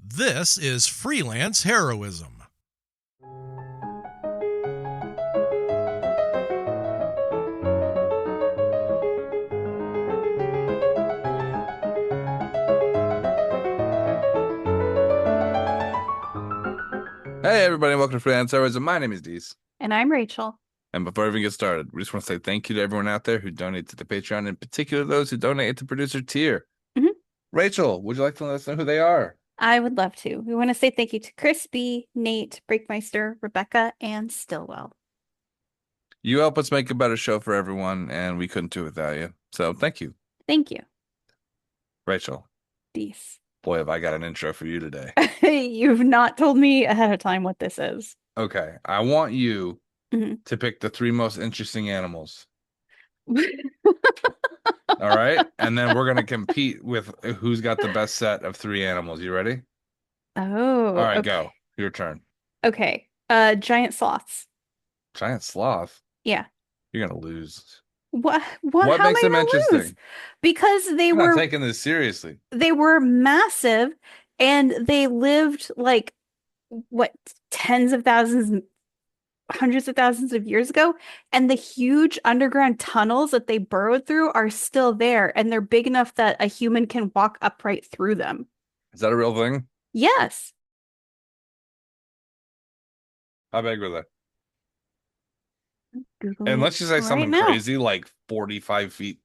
This is Freelance Heroism. Hey everybody, welcome to Freelance Heroism. My name is Dees. And I'm Rachel. And before we even get started, we just want to say thank you to everyone out there who donated to the Patreon, in particular those who donate to producer tier. Mhm. Rachel, would you like to let us know who they are? I would love to. We want to say thank you to Crispy, Nate, Breakmeister, Rebecca, and Stillwell. You help us make a better show for everyone, and we couldn't do it without you. So thank you. Thank you. Rachel, Dees. boy, have I got an intro for you today. You've not told me ahead of time what this is. Okay, I want you Mhm. to pick the three most interesting animals. All right? And then we're going to compete with who's got the best set of three animals. You ready? All Oh, right, okay. go. Your turn. Okay. Giant sloths. Giant sloth. Yeah. You're gonna lose. What What how am makes I them gonna lose? interesting? Because I'm not taking this seriously. they were massive and they lived like what tens of thousands hundreds of thousands of years ago, and the huge underground tunnels that they burrowed through are still there, and they're big enough that a human can walk upright through them. Is that a real thing? Yes. How big were they? Googling it Unless you say right something now. crazy like 45 feet,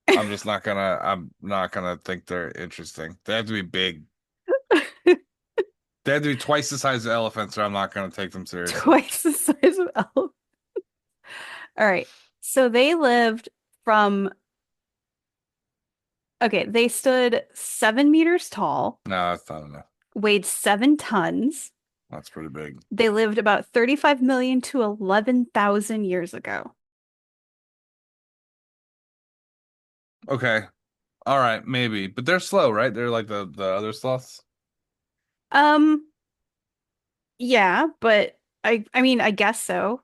I'm not gonna think they're interesting. They have to be big. They have to be twice the size of elephants, or I'm not gonna take them seriously. Twice the size of elephants. All right. So they lived from, okay, they stood 7 meters tall, No, that's not enough. weighed 7 tons. That's pretty big. They lived about 35 million to 11,000 years ago. Okay. All right, maybe. But they're slow, right? They're like the other sloths. Um, yeah, but I mean, I guess so.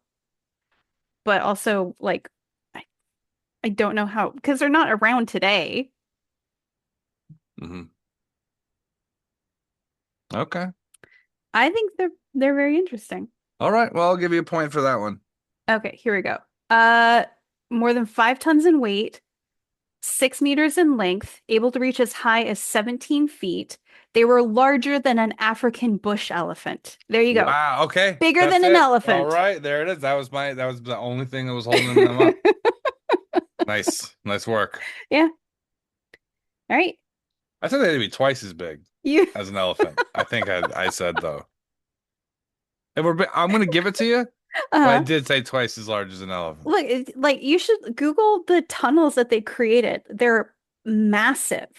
But also like I, I don't know how because they're not around today. Hmm. Okay. I think they're very interesting. All right. Well, I'll give you a point for that one. Okay, here we go. Uh, More than 5 tons in weight, 6 meters in length, able to reach as high as 17 feet. They were larger than an African bush elephant. There you go. Wow. Okay. Bigger That's than an it. All elephant. right. There it is. That was the only thing that was holding them up. Nice. Nice work. Yeah. All right. I said they had to be twice as big You as an elephant. I think I said though. I'm gonna give it to you, but I uh did say twice as large as an elephant. Look, like you should Google the tunnels that they created. They're massive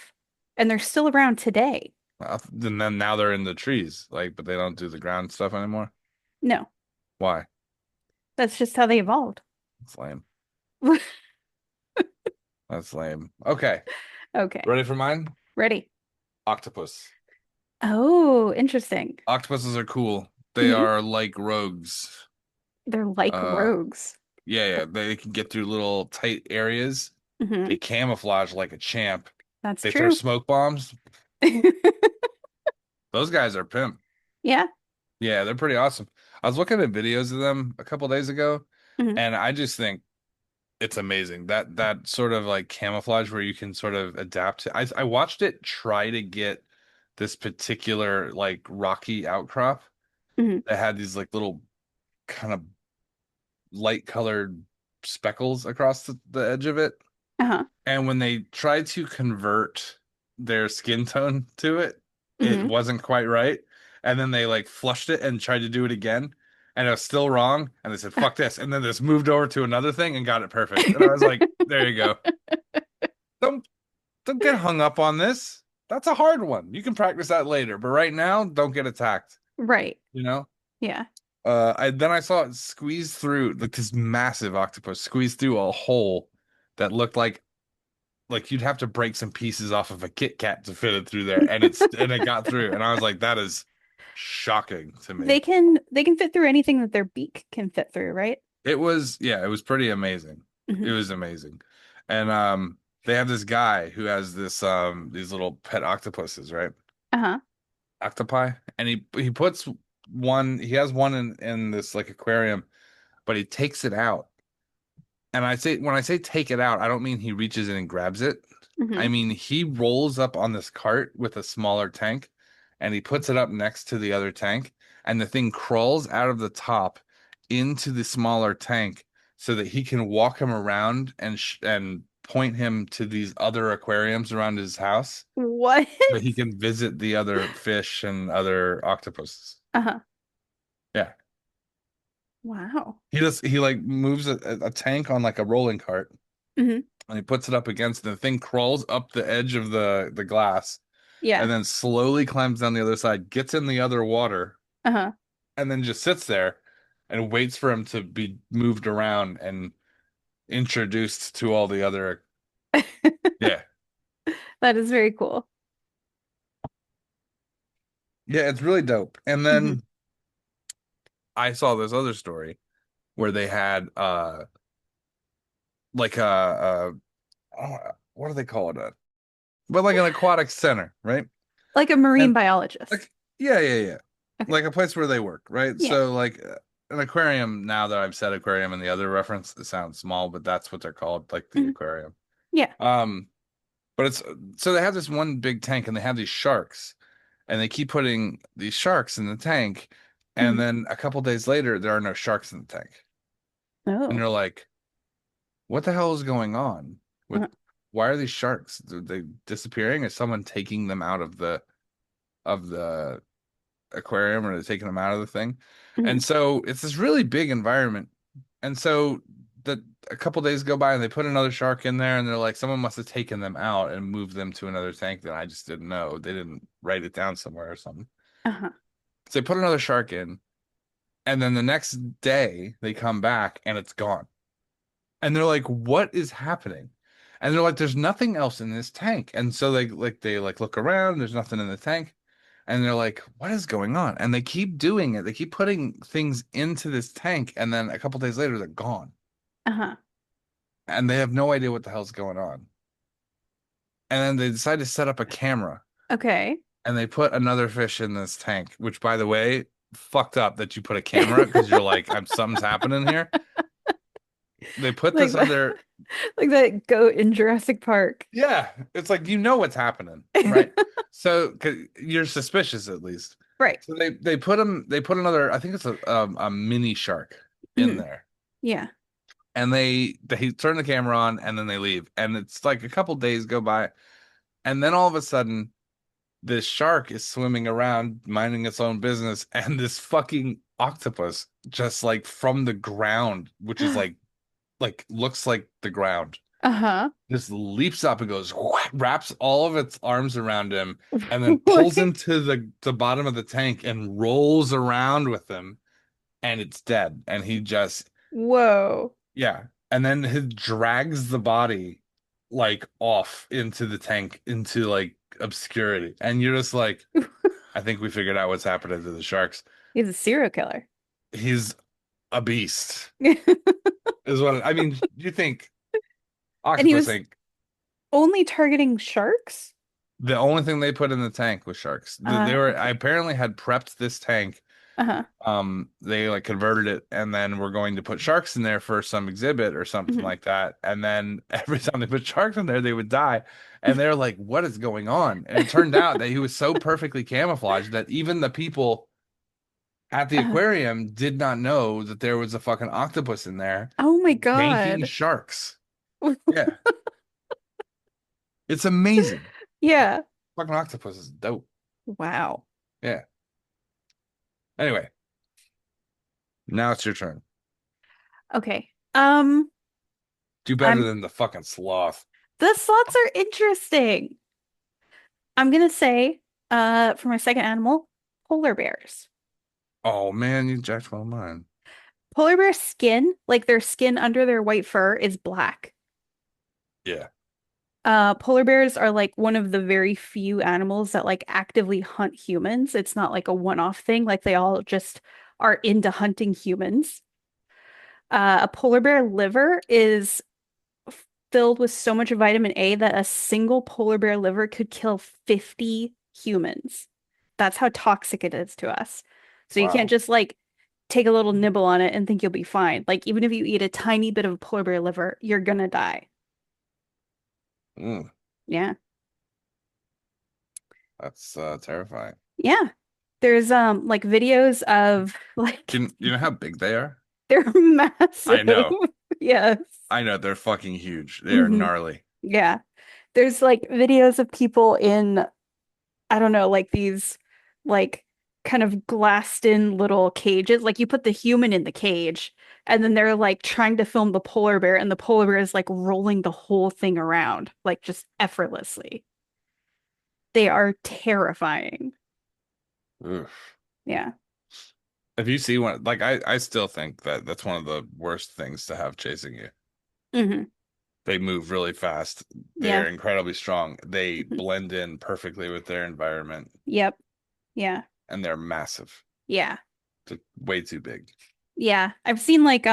and they're still around today. And then now they're in the trees, like, but they don't do the ground stuff anymore. No, Why? that's just how they evolved. That's lame. That's lame. Okay. Okay, Ready for mine? ready. Octopus. Oh, interesting. Octopuses are cool. They Hmm. are like rogues. They're like Uh, rogues. yeah. They can get through little tight areas. Hmm. They camouflage like a champ. That's They throw true. smoke bombs. Those guys are pimp. Yeah. Yeah, they're pretty awesome. I was looking at videos of them a couple days ago, Hmm. and I just think it's amazing that sort of like camouflage where you can sort of adapt to. I watched it try to get this particular like rocky outcrop Hmm. that had these like little kind of light colored speckles across the edge of it. Uh-huh. And when they tried to convert their skin tone to it, it Hmm. wasn't quite right. And then they like flushed it and tried to do it again, and it was still wrong. And they said, "Fuck this!" And then this moved over to another thing and got it perfect. And I was like, "There you go. Don't don't get hung up on this. That's a hard one. You can practice that later, but right now, don't get attacked." Right. You know. Yeah. I saw it squeeze through like this massive octopus squeeze through a hole that looked like you'd have to break some pieces off of a Kit Kat to fit it through there, and it got through, and I was like, that is shocking to me. They can fit through anything that their beak can fit through, right? It was, yeah, it was pretty amazing. It Hmm. was amazing, and they have this guy who has this these little pet octopuses, right? Uh-huh. octopi, and he puts one. He has one in this like aquarium, but he takes it out. And when I say take it out, I don't mean he reaches in and grabs it. I Hmm. mean he rolls up on this cart with a smaller tank, and he puts it up next to the other tank, and the thing crawls out of the top into the smaller tank so that he can walk him around and point him to these other aquariums around his house What? so he can visit the other fish and other octopuses. Uh-huh. Yeah. Wow. He like moves a tank on like a rolling cart, Hmm. and he puts it up against the thing, crawls up the edge of the glass, Yeah. and then slowly climbs down the other side, gets in the other water, Uh-huh. and then just sits there and waits for him to be moved around and introduced to all the other. Yeah. That is very cool. Yeah, it's really dope. And Hmm. then I saw this other story where they had like what do they call it? But like an aquatic center, right? Like a marine And biologist. like yeah. Okay. Like a place where they work, right? Yeah. So like an aquarium, now that I've said aquarium in the other reference, it sounds small, but that's what they're called, like the Hmm. aquarium. Yeah. Um, but it's so they have this one big tank and they have these sharks and they keep putting these sharks in the tank, and Hmm. then a couple days later there are no sharks in the tank. And Oh. you're like, what the hell is going on with Uh-huh. why are these sharks? Are they disappearing? Is someone taking them out of the aquarium, or they're taking them out of the thing? Hmm. And so it's this really big environment. And so the a couple days go by and they put another shark in there, and they're like, someone must have taken them out and moved them to another tank that I just didn't know. They didn't write it down somewhere or something. Uh-huh. So they put another shark in, and then the next day they come back and it's gone. And they're like, what is happening? And they're like, there's nothing else in this tank. And so they look around, there's nothing in the tank. And they're like, what is going on? And they keep doing it. They keep putting things into this tank, and then a couple days later they're gone. Uh-huh. And they have no idea what the hell's going on. And then they decide to set up a camera, Okay. and they put another fish in this tank, which by the way, fucked up that you put a camera because you're like, something's happening here. They put Like this other. like that goat in Jurassic Park. Yeah, it's like you know what's happening, right? So 'cause you're suspicious at least. Right. So they put another, I think it's a mini shark in Hmm. there, Yeah. and they turn the camera on and then they leave, and it's like a couple days go by, and then all of a sudden this shark is swimming around minding its own business, and this fucking octopus just like from the ground, which is like looks like the ground, Uh-huh. just leaps up and goes whack, wraps all of its arms around him, and then pulls What? him to the bottom of the tank and rolls around with him, and it's dead. And he just Whoa. yeah, and then he drags the body like off into the tank into like obscurity, and you're just like, I think we figured out what's happening to the sharks. He's a serial killer. He's a beast, is what I mean. You think And he octopus was ain't. only targeting sharks? The only thing they put in the tank was sharks. They were I Okay. apparently had prepped this tank. Uh-huh. They like converted it, and then we're going to put sharks in there for some exhibit or something Hmm. like that. And then every time they put sharks in there, they would die. And they're like, "What is going on?" And it turned out that he was so perfectly camouflaged that even the people at the Uh, aquarium did not know that there was a fucking octopus in there oh my yanking God. sharks. Yeah, it's amazing. Yeah. Fucking octopus is dope. Wow. Yeah. Anyway, now it's your turn. Okay. Do better I'm than the fucking sloth. the slots are interesting. I'm gonna say, for my second animal, polar bears. Oh man, you jacked my mind. Polar bear skin, like their skin under their white fur, is black. Yeah. Polar bears are like one of the very few animals that like actively hunt humans. It's not like a one-off thing, like they all just are into hunting humans. A polar bear liver is filled with so much vitamin A that a single polar bear liver could kill 50 humans. That's how toxic it is to us. So you can't Wow. just like take a little nibble on it and think you'll be fine. Like even if you eat a tiny bit of polar bear liver, you're gonna die. Mm, Yeah. that's terrifying. Yeah. There's like videos of like You know how big they are? they're I massive. know. Yes. I know. They're fucking huge. They are Hmm. gnarly. Yeah. There's like videos of people in, I don't know, like these like kind of glassed in little cages. Like you put the human in the cage and then they're like trying to film the polar bear and the polar bear is like rolling the whole thing around, like just effortlessly. They are terrifying. Oof. Yeah. If you see one, like I still think that that's one of the worst things to have chasing you. Hmm. They move really fast. Yeah. They're incredibly strong. They Mhm. blend in perfectly with their environment, Yep. Yeah. and they're massive. Yeah. They're way too big. Yeah. I've seen like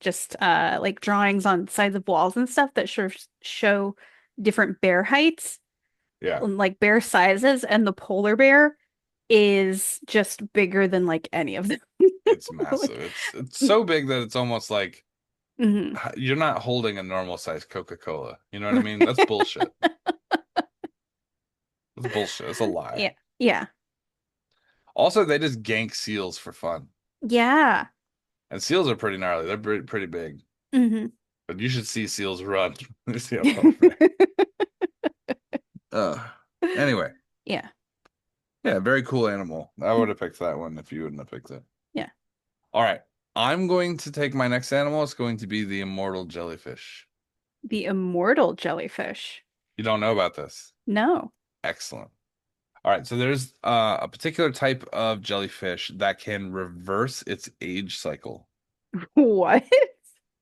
just like drawings on sides of walls and stuff that show different bear heights Yeah, and like bear sizes, and the polar bear is just bigger than like any of them. it's Like, massive. It's so big that it's almost like mhm. you're not holding a normal size Coca-Cola. You know what I mean? That's bullshit. That's bullshit. It's a lie. Yeah. Yeah. Also, they just gank seals for fun. Yeah. And seals are pretty gnarly. They're pretty big. Hmm. But you should see seals run. You see a polar bear. Anyway, Yeah. yeah, very cool animal. I would have picked that one if you wouldn't have picked it. Yeah. All right. I'm going to take my next animal. It's going to be the immortal jellyfish. The immortal jellyfish. You don't know about this. No. Excellent. All right. So there's a particular type of jellyfish that can reverse its age cycle. What?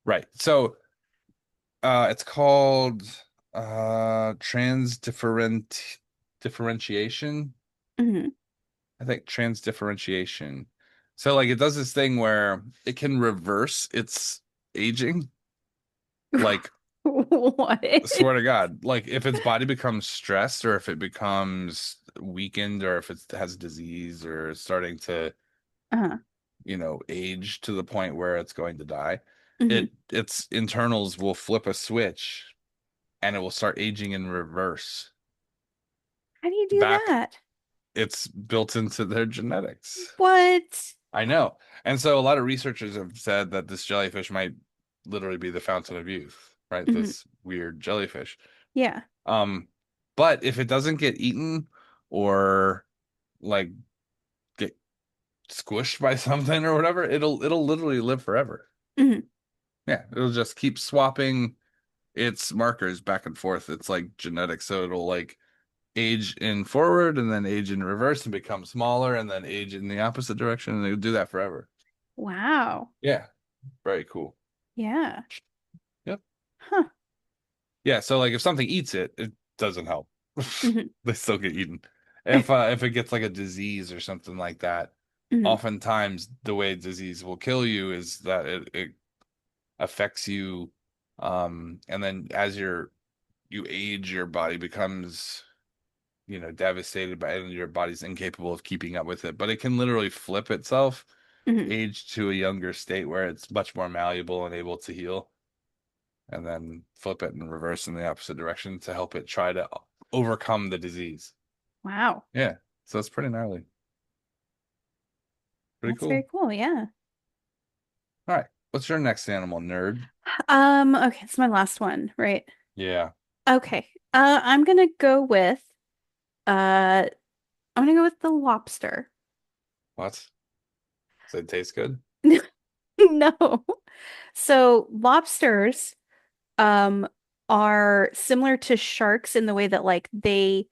Right. So it's called differentiation. Hmm. I think transdifferentiation. So like it does this thing where it can reverse its aging. Like What? swear to God, like if its body becomes stressed or if it becomes weakened or if it has disease or is starting to, Uh-huh. age to the point where it's going to die, Hmm. its internals will flip a switch and it will start aging in reverse. How do you do Back, that? it's built into their genetics. What? I know. And so a lot of researchers have said that this jellyfish might literally be the fountain of youth, right? Hmm. This weird jellyfish. Yeah. Um, but if it doesn't get eaten or like get squished by something or whatever, it'll literally live forever. Hmm. Yeah, it'll just keep swapping its markers back and forth. It's like genetics, so it'll like age in forward and then age in reverse and become smaller and then age in the opposite direction and it'll do that forever. Wow. Yeah, very cool. Yeah. Yep. Huh. Yeah, so like if something eats it, it doesn't help. Hmm. They still get eaten. If it gets like a disease or something like that, Hmm. oftentimes the way disease will kill you is that it affects you, and then as you age, your body becomes, devastated by it, and your body's incapable of keeping up with it. But it can literally flip itself, Hmm. age to a younger state where it's much more malleable and able to heal, and then flip it and reverse in the opposite direction to help it try to overcome the disease. Wow. Yeah. So it's pretty gnarly. Pretty That's very cool. cool. Yeah. All right. What's your next animal, nerd? Okay, it's my last one, right? Yeah. Okay. I'm gonna go with uh I'm gonna go with the lobster. What? Does it taste good? No. So lobsters um are similar to sharks in the way that like they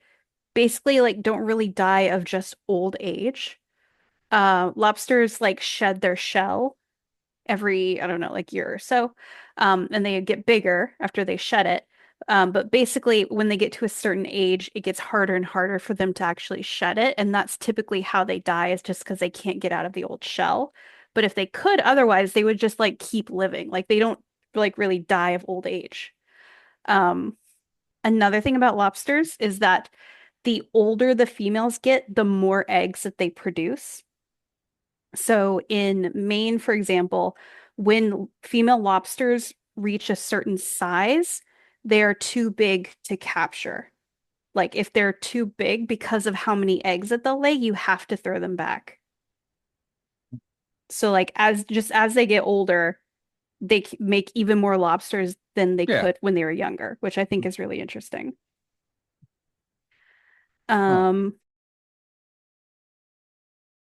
basically like don't really die of just old age. Lobsters like shed their shell every, I don't know, like year or so. And they get bigger after they shed it. But basically, when they get to a certain age, it gets harder and harder for them to actually shed it. And that's typically how they die, is just because they can't get out of the old shell. But if they could, otherwise, they would just like keep living. Like they don't like really die of old age. Um, Another thing about lobsters is that the older the females get, the more eggs that they produce. So in Maine, for example, when female lobsters reach a certain size, they are too big to capture. Like if they're too big because of how many eggs that they'll lay, you have to throw them back. So like as they get older, they make even more lobsters than they Yeah. could when they were younger, which I think is really interesting. Huh. Um,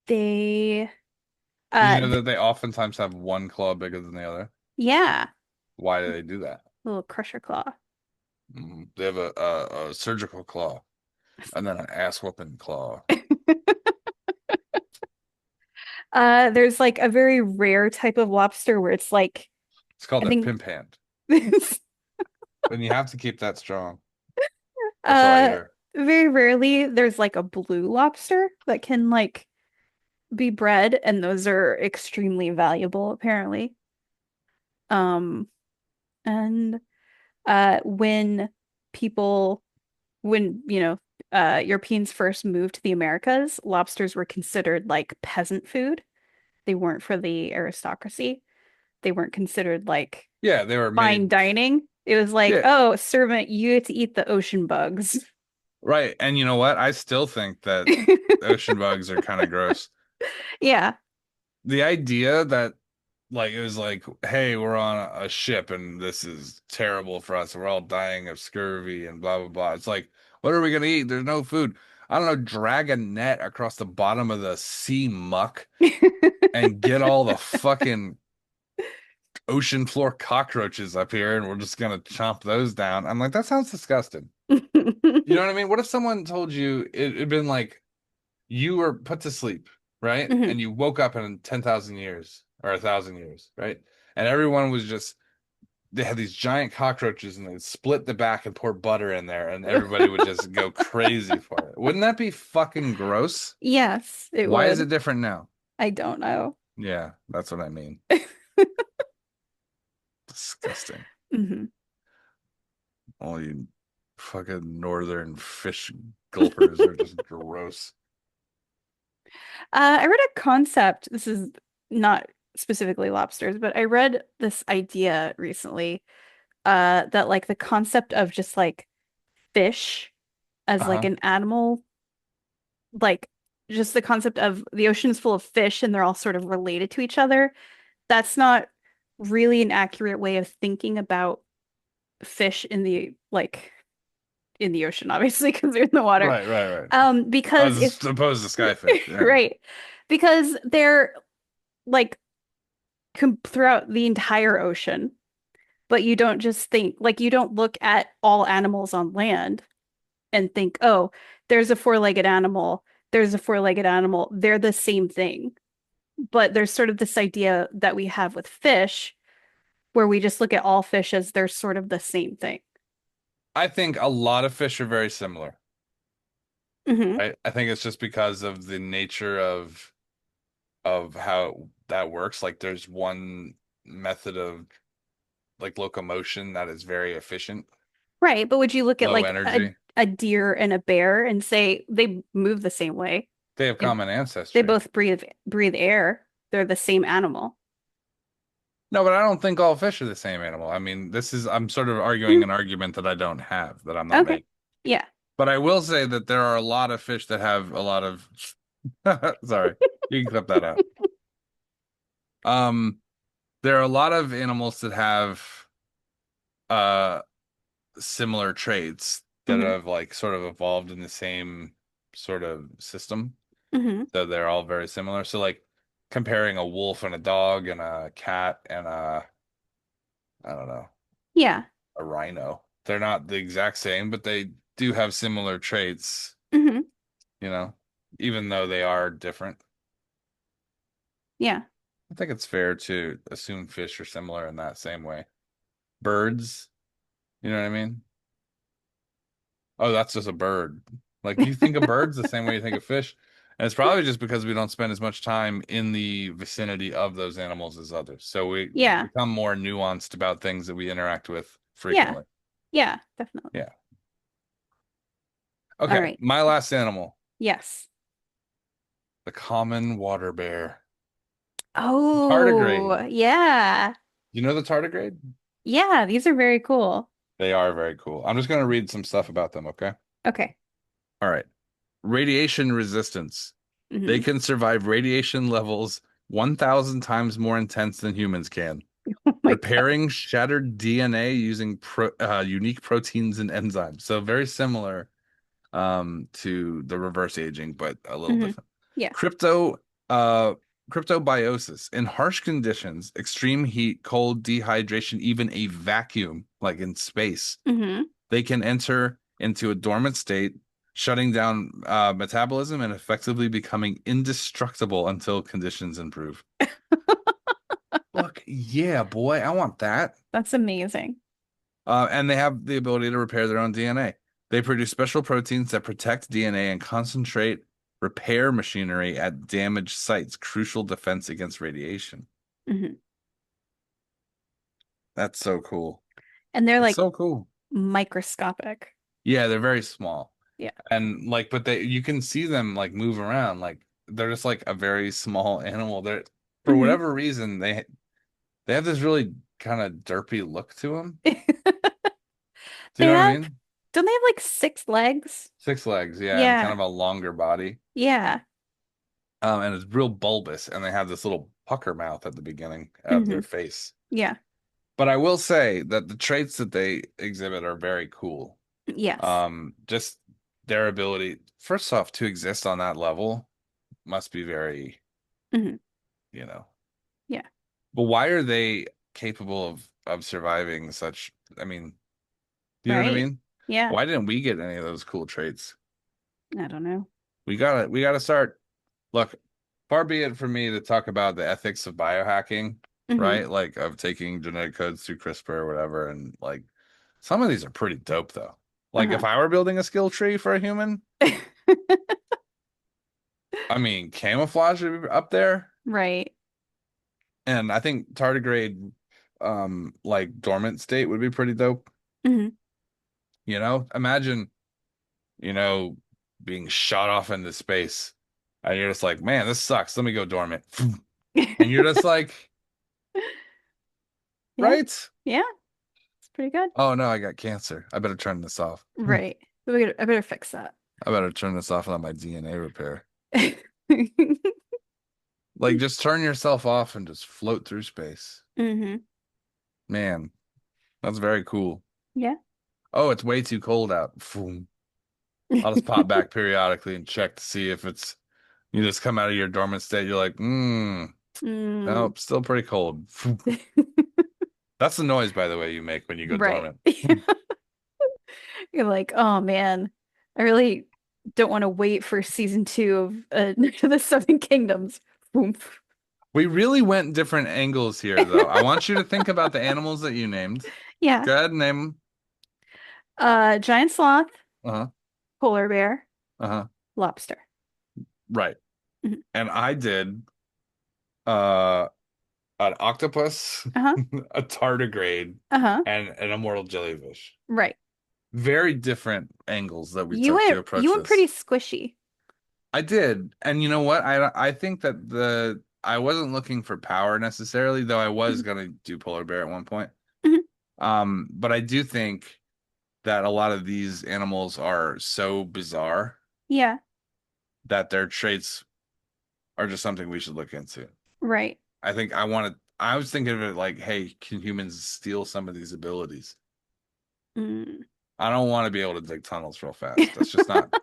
they Did you know th that they oftentimes have one claw bigger than the other? yeah, Why do they do that? little crusher claw. They have a surgical claw and then an ass whooping claw. There's like a very rare type of lobster where it's like It's called I a think pimp hand. And you have to keep that strong. That's all I uh hear. very rarely there's like a blue lobster that can like be bred, and those are extremely valuable apparently. Um, and when people when Europeans first moved to the Americas, lobsters were considered like peasant food. They weren't for the aristocracy. They weren't considered like Yeah, they were fine made. dining. It was like, Yeah, oh, servant, you get to eat the ocean bugs. right. And you know what? I still think that ocean bugs are kind of gross. Yeah. The idea that like it was like, hey, we're on a ship and this is terrible for us. We're all dying of scurvy and blah blah blah. It's like, what are we gonna eat? There's no food. I don't know, drag a net across the bottom of the sea muck and get all the fucking ocean floor cockroaches up here and we're just gonna chomp those down. I'm like, that sounds disgusting. You know what I mean? What if someone told you it'd been like you were put to sleep, right? Mhm. And you woke up in 10,000 years or 1,000 years, right? And everyone was just, they had these giant cockroaches and they'd split the back and pour butter in there and everybody would just go crazy for it. Wouldn't that be fucking gross? Yes, it Why is it would. different now? I don't know. Yeah, that's what I mean. Disgusting. Mhm. All you fucking northern fish gulpers are just gross. I read a concept. This is not specifically lobsters, but I read this idea recently, that like the concept of just like fish as like Uh-huh. an animal, like just the concept of the ocean's full of fish and they're all sort of related to each other. That's not really an accurate way of thinking about fish in the like in the ocean, obviously, because they're in the water. Right, right, right. Because if As opposed to skyfish. Yeah. right, because they're like throughout the entire ocean, but you don't just think like you don't look at all animals on land and think, oh, there's a four-legged animal, there's a four-legged animal, they're the same thing. But there's sort of this idea that we have with fish where we just look at all fish as they're sort of the same thing. I think a lot of fish are very similar. Hmm. Right? I think it's just because of the nature of how that works. Like there's one method of like locomotion that is very efficient, Right, but would you look at low like energy. a deer and a bear and say they move the same way? They have They, common they ancestry. both breathe air. They're the same animal. No, but I don't think all fish are the same animal. I mean, I'm sort of arguing an argument that I don't have, that I'm not Okay. making. Yeah. But I will say that there are a lot of fish that have a lot of, sorry, you can clip that out. Um, there are a lot of animals that have uh similar traits that Hmm. have like sort of evolved in the same sort of system. Hmm. So they're all very similar. So like comparing a wolf and a dog and a cat and I don't know, Yeah. a rhino. They're not the exact same, but they do have similar traits, Hmm. you know, even though they are different. Yeah. I think it's fair to assume fish are similar in that same way. Birds, you know what I mean? Oh, that's just a bird. Like you think of birds the same way you think of fish. And it's probably just because we don't spend as much time in the vicinity of those animals as others. So we Yeah. become more nuanced about things that we interact with Yeah. frequently. Yeah, definitely. Yeah. Okay, All right. my last animal, Yes. the common water bear. Oh, Tardigrade. yeah. You know the tardigrade? Yeah, these are very cool. They are very cool. I'm just going to read some stuff about them, okay? Okay. All right. Radiation resistance. They Hmm. can survive radiation levels 1,000 times more intense than humans can. Oh my God. Repairing shattered DNA using unique proteins and enzymes. So very similar to the reverse aging, but a little Hmm. different. Yeah. Crypto uh cryptobiosis. In harsh conditions, extreme heat, cold, dehydration, even a vacuum, like in space, Hmm. they can enter into a dormant state, shutting down metabolism and effectively becoming indestructible until conditions improve. Fuck yeah, boy, I want that. That's amazing. And they have the ability to repair their own DNA. They produce special proteins that protect DNA and concentrate repair machinery at damaged sites, crucial defense against radiation. Hmm. That's so cool. And they're It's like so cool. microscopic. Yeah, they're very small. Yeah. And like, but you can see them like move around. Like they're just like a very small animal. They're for Hmm. whatever reason they have this really kind of derpy look to them. Do They you know what I have, mean? don't they have like 6 legs? 6 legs, yeah, and kind Yeah. of a longer body. Yeah. And it's real bulbous, and they have this little pucker mouth at the beginning of Hmm. their face. Yeah. But I will say that the traits that they exhibit are very cool. Yes. Just their ability, first off, to exist on that level must be very, Hmm. you know. Yeah. But why are they capable of surviving such, I mean, you know what I Right. mean? Yeah. Why didn't we get any of those cool traits? I don't know. We gotta start. Look, far be it from me to talk about the ethics of biohacking, Hmm. right? Like of taking genetic codes through CRISPR or whatever. And like some of these are pretty dope though. Like Uh-huh. if I were building a skill tree for a human, I mean, camouflage would be up there. Right. And I think tardigrade like dormant state would be pretty dope. Hmm. You know, imagine, you know, being shot off into space and you're just like, man, this sucks. Let me go dormant. And you're just like, Yeah. right? Yeah. It's pretty good. Oh no, I got cancer. I better turn this off. Right. I better fix that. I better turn this off and let my DNA repair. Like just turn yourself off and just float through space. Hmm. Man, that's very cool. Yeah. Oh, it's way too cold out. Boom. I'll just pop back periodically and check to see if it's you just come out of your dormant state, you're like, Mm. nope, still pretty cold. That's the noise, by the way, you make when you go Right. dormant. You're like, oh man, I really don't want to wait for season 2 of the Seven Kingdoms. Oomph. We really went different angles here, though. I want you to think about the animals that you named. Yeah. Go ahead and name them. Giant sloth, Uh-huh. polar bear, Uh-huh. lobster. Right. Mhm. And I did uh an octopus, Uh-huh. a tardigrade, Uh-huh. and an immortal jellyfish. Right. Very different angles that we You took to went approach you went this. pretty squishy. I did. And you know what? I think that I wasn't looking for power necessarily, though I was Mhm. gonna do polar bear at one point. Mhm. But I do think that a lot of these animals are so bizarre Yeah. that their traits are just something we should look into. Right. I was thinking of it like, hey, can humans steal some of these abilities? Mm. I don't want to be able to dig tunnels real fast. That's just not,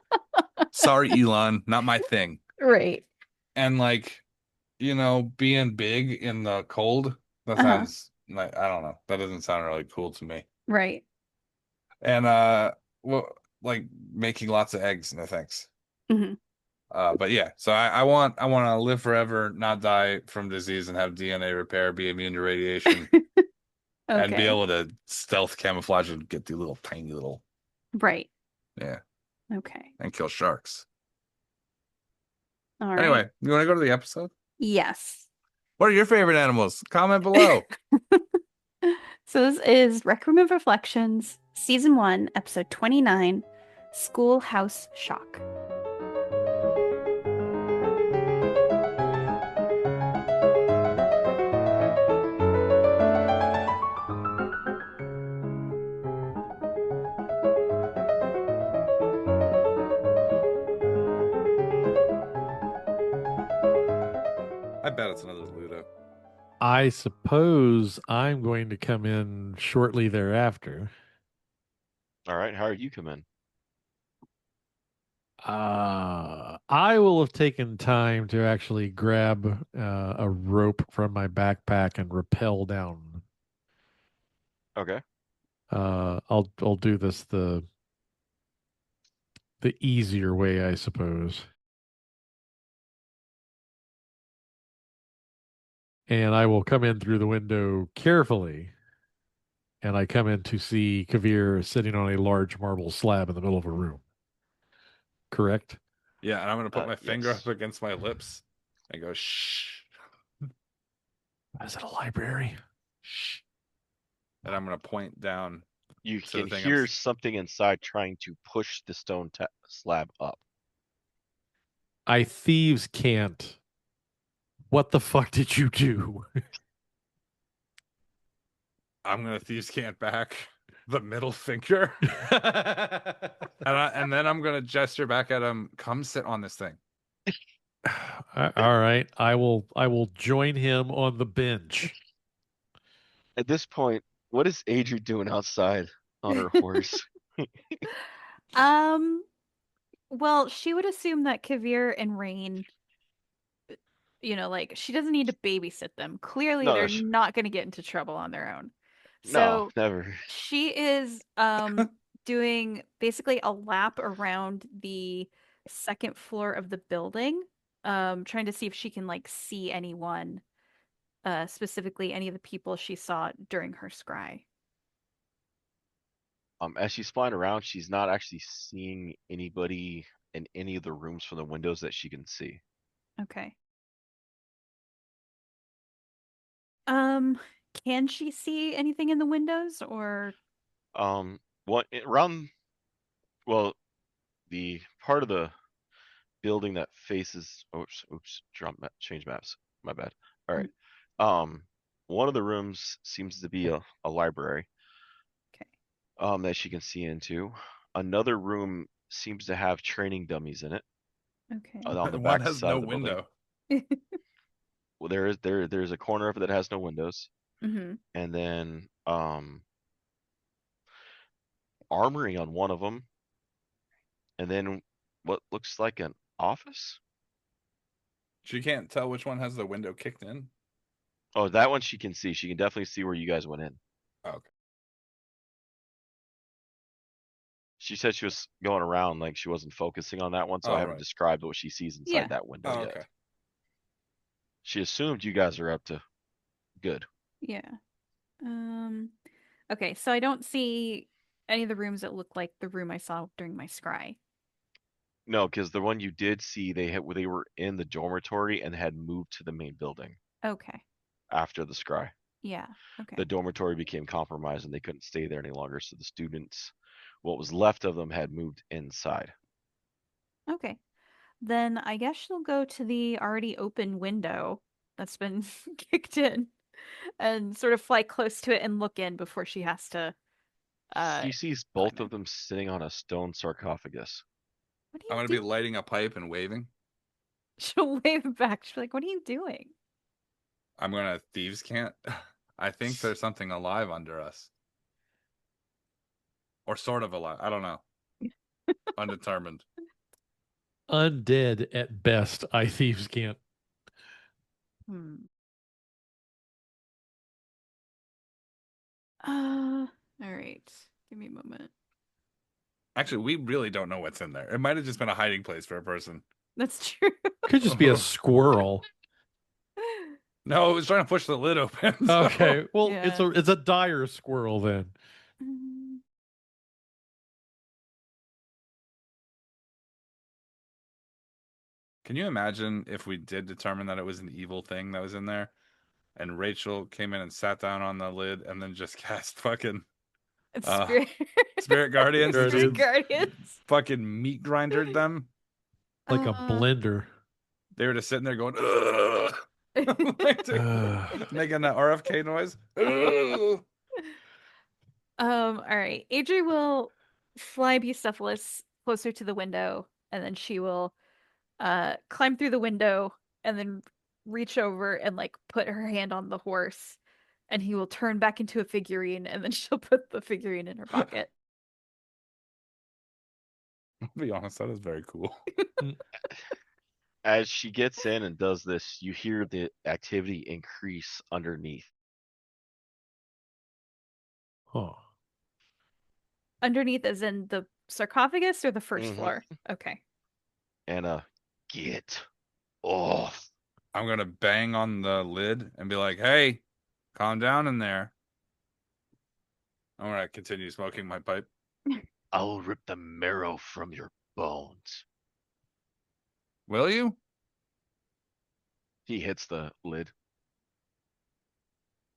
sorry, Elon, not my thing. Right. And like, being big in the cold, that Uh-huh. sounds like, I don't know. That doesn't sound really cool to me. Right. And well, like making lots of eggs, no thanks. Hmm. But yeah, so I want to live forever, not die from disease, and have DNA repair, be immune to radiation, and be Okay. able to stealth camouflage and get the little tiny little Right. yeah, Okay. and kill sharks. All right. Anyway, you want to go to the episode? Yes. What are your favorite animals? Comment below. So this is Requiem of Reflections, Season 1, Episode 29, Schoolhouse shock. I bet it's another Ludo. I suppose I'm going to come in shortly thereafter. All right, how are you come in? I will have taken time to actually grab a rope from my backpack and rappel down. Okay. I'll do this the easier way, I suppose. And I will come in through the window carefully. And I come in to see Kavir sitting on a large marble slab in the middle of a room. Correct? Yeah, and I'm gonna put my finger yes. up against my lips and go shh. Is it a library? Shh. And I'm gonna point down. You So the can thing hear something inside trying to push the stone slab up. I thieves can't. What the fuck did you do? I'm gonna thieves can't back the middle finger, and then I'm gonna gesture back at him. Come sit on this thing. All right, I will join him on the bench. At this point, what is Adrian doing outside on her horse? Well, she would assume that Kavir and Rain, like she doesn't need to babysit them. Clearly, No, they're not going to get into trouble on their own. No, So never. she is doing basically a lap around the second floor of the building, trying to see if she can like see anyone, specifically any of the people she saw during her scry. As she's flying around, she's not actually seeing anybody in any of the rooms from the windows that she can see. Okay. Can she see anything in the windows or? What around? Well, the part of the building that faces. Oops, change maps. My bad. All right. One of the rooms seems to be a library. Okay. That she can see into. Another room seems to have training dummies in it. Okay. On the One back has side no of the building. window. Well, there's a corner of it that has no windows, Mm-hmm. and then armory on one of them, and then what looks like an office. She can't tell which one has the window kicked in. Oh, that one she can see. She can definitely see where you guys went in. Oh, okay. She said she was going around like she wasn't focusing on that one, so I haven't Right. described what she sees inside Yeah. that window Oh, yet. okay. She assumed you guys are up to good. Yeah. Okay, so I don't see any of the rooms that look like the room I saw during my scry. No, because the one you did see, they were in the dormitory and had moved to the main building Okay. after the scry. Yeah. Okay. The dormitory became compromised and they couldn't stay there any longer. So the students, what was left of them, had moved inside. Okay. Then I guess she'll go to the already open window that's been kicked in and sort of fly close to it and look in before she has to. She sees both of them sitting on a stone sarcophagus. What are I'm you gonna be lighting a pipe and waving. She'll wave back. She'll be like, "What are you doing?" I'm gonna thieves can't. I think there's something alive under us. Or sort of alive. I don't know. Undetermined. Undead at best, I thieves can't. All right. Give me a moment. Actually, we really don't know what's in there. It might have just been a hiding place for a person. That's true. Could just be a squirrel. No, it was trying to push the lid open. So. Okay, well, Yeah. it's a dire squirrel then. Can you imagine if we did determine that it was an evil thing that was in there, and Rachel came in and sat down on the lid and then just cast fucking It's Uh, spirit, Spirit Guardians. Spirit spirit Just guardians. fucking meat grindered them. Like a Uh, blender. They were just sitting there going, ugh. Like, making that RFK noise. Ugh. All right. Adri will fly Bucephalus closer to the window, and then she will climb through the window and then reach over and like put her hand on the horse, and he will turn back into a figurine, and then she'll put the figurine in her pocket. I'll be honest, that is very cool. As she gets in and does this, you hear the activity increase underneath. Huh. Underneath, as in the sarcophagus or the 1st Mhm. floor? Okay. And get off. I'm gonna bang on the lid and be like, hey, calm down in there. I'm gonna continue smoking my pipe. I'll rip the marrow from your bones. Will you? He hits the lid.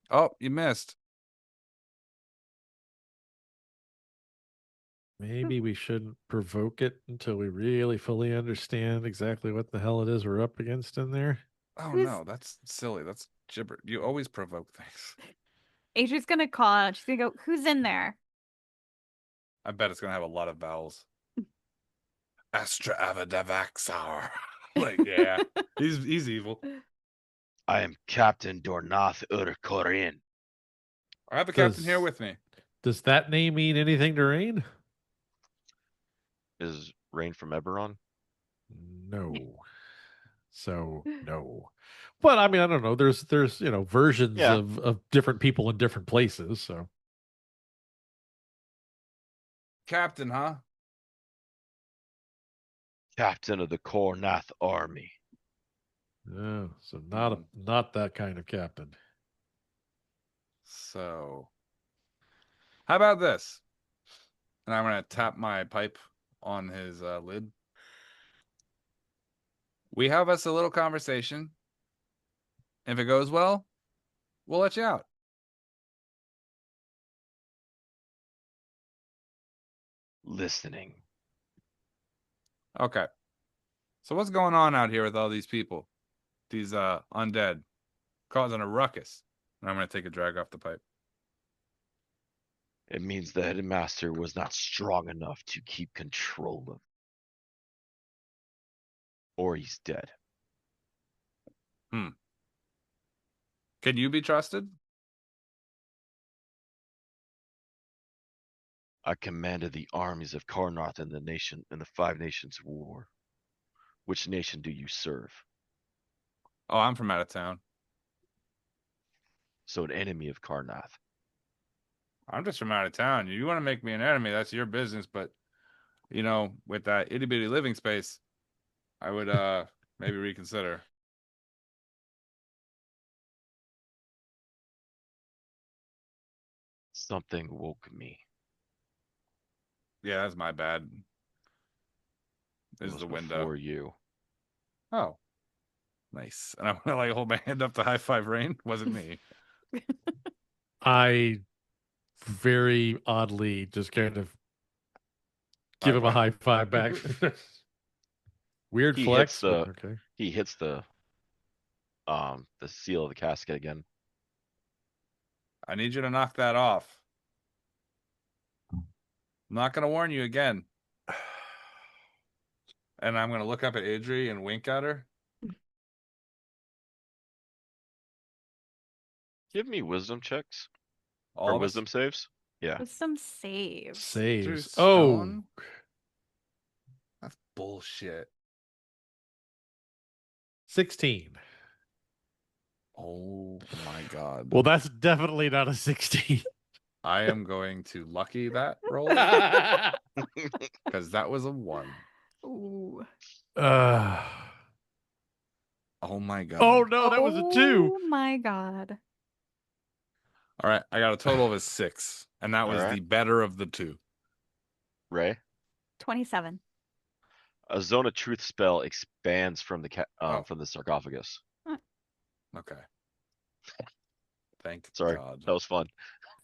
Oh, you missed. Maybe we shouldn't provoke it until we really fully understand exactly what the hell it is we're up against in there. Oh Who's- no, that's silly. That's gibber. You always provoke things. Adri's gonna call out. She's gonna go, "Who's in there?" I bet it's gonna have a lot of vowels. Astra Avadavaxar. Like, yeah. He's evil. I am Captain Dornath Urkorin. I have a captain Does- here with me. Does that name mean anything to Rain? Is Rayne from Eberron? No. So no. But I mean, I don't know. There's versions Yeah. of different people in different places. So Captain, huh? Captain of the Kornath army. so not that kind of captain. So, how about this? And I'm gonna tap my pipe on his lid. We have us a little conversation. If it goes well, we'll let you out. Listening. Okay. So what's going on out here with all these people? These undead causing a ruckus. And I'm gonna take a drag off the pipe. It means the headmaster was not strong enough to keep control of. Or he's dead. Can you be trusted? I commanded the armies of Karnath in the 5 Nations war. Which nation do you serve? Oh, I'm from out of town. So an enemy of Karnath. I'm just from out of town. You want to make me an enemy, that's your business. But, with that itty bitty living space, I would maybe reconsider. Something woke me. Yeah, that's my bad. It Is was the window. before you. Oh. Nice. And I want to like hold my hand up to high five Rain. Wasn't me. I very oddly just kind of give him a high five back. Weird He flex. hits but the- okay. He hits the seal of the casket again. I need you to knock that off. I'm not going to warn you again. And I'm going to look up at Adri and wink at her. Give me wisdom checks. All Or of us? wisdom saves. Yeah. With some saves. Saves. Through Oh, stone? That's bullshit. 16. Oh my god. Well, that's definitely not a 16. I am going to lucky that roll because that was a 1. Ooh. uh, Oh my god. oh no, that was a 2. Oh my god. All right, I got a total of a 6, and that was All right. the better of the 2. Ray. 27. A zone of truth spell expands from the Oh. from the sarcophagus. Okay. Thank Sorry, God. that was fun.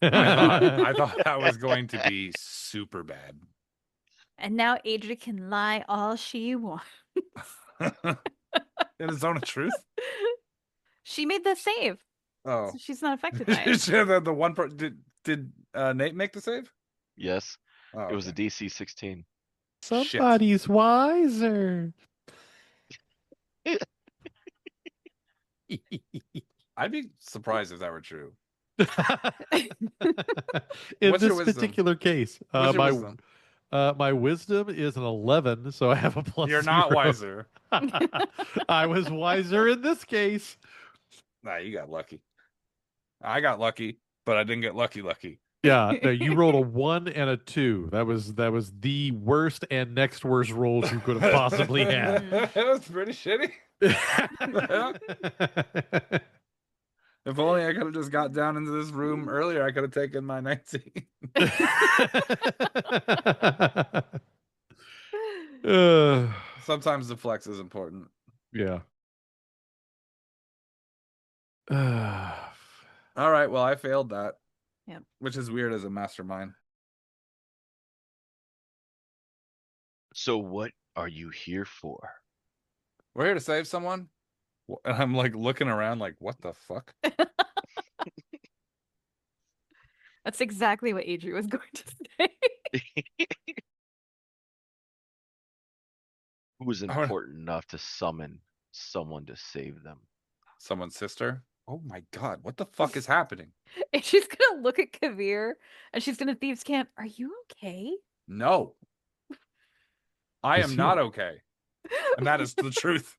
I thought that was going to be super bad. And now Adria can lie all she wants. In a zone of truth. She made the save, Oh, so she's not affected by it. the one did Nate make the save? Yes, Oh, it was a okay. DC 16. Somebody's wiser. I'd be surprised if that were true. In What's your this wisdom? particular case, What's your wisdom? my wisdom is an 11, so I have a plus. You're not 0. wiser. I was wiser in this case. Nah, you got lucky. I got lucky, but I didn't get lucky. Yeah, no, you rolled a 1 and a 2. That was the worst and next worst rolls you could have possibly had. It was pretty shitty. If only I could have just got down into this room earlier, I could have taken my 19. Sometimes the flex is important. Yeah. All right, well, I failed that. Yep. Which is weird as a mastermind. So what are you here for? We're here to save someone. And I'm like looking around like, what the fuck? That's exactly what Adria was going to say. Who is important enough to summon someone to save them? Someone's sister? Oh my god, what the fuck is happening? And she's gonna look at Kavir and she's gonna thieves camp. Are you okay? No. I Is am he- not okay. And that is the truth.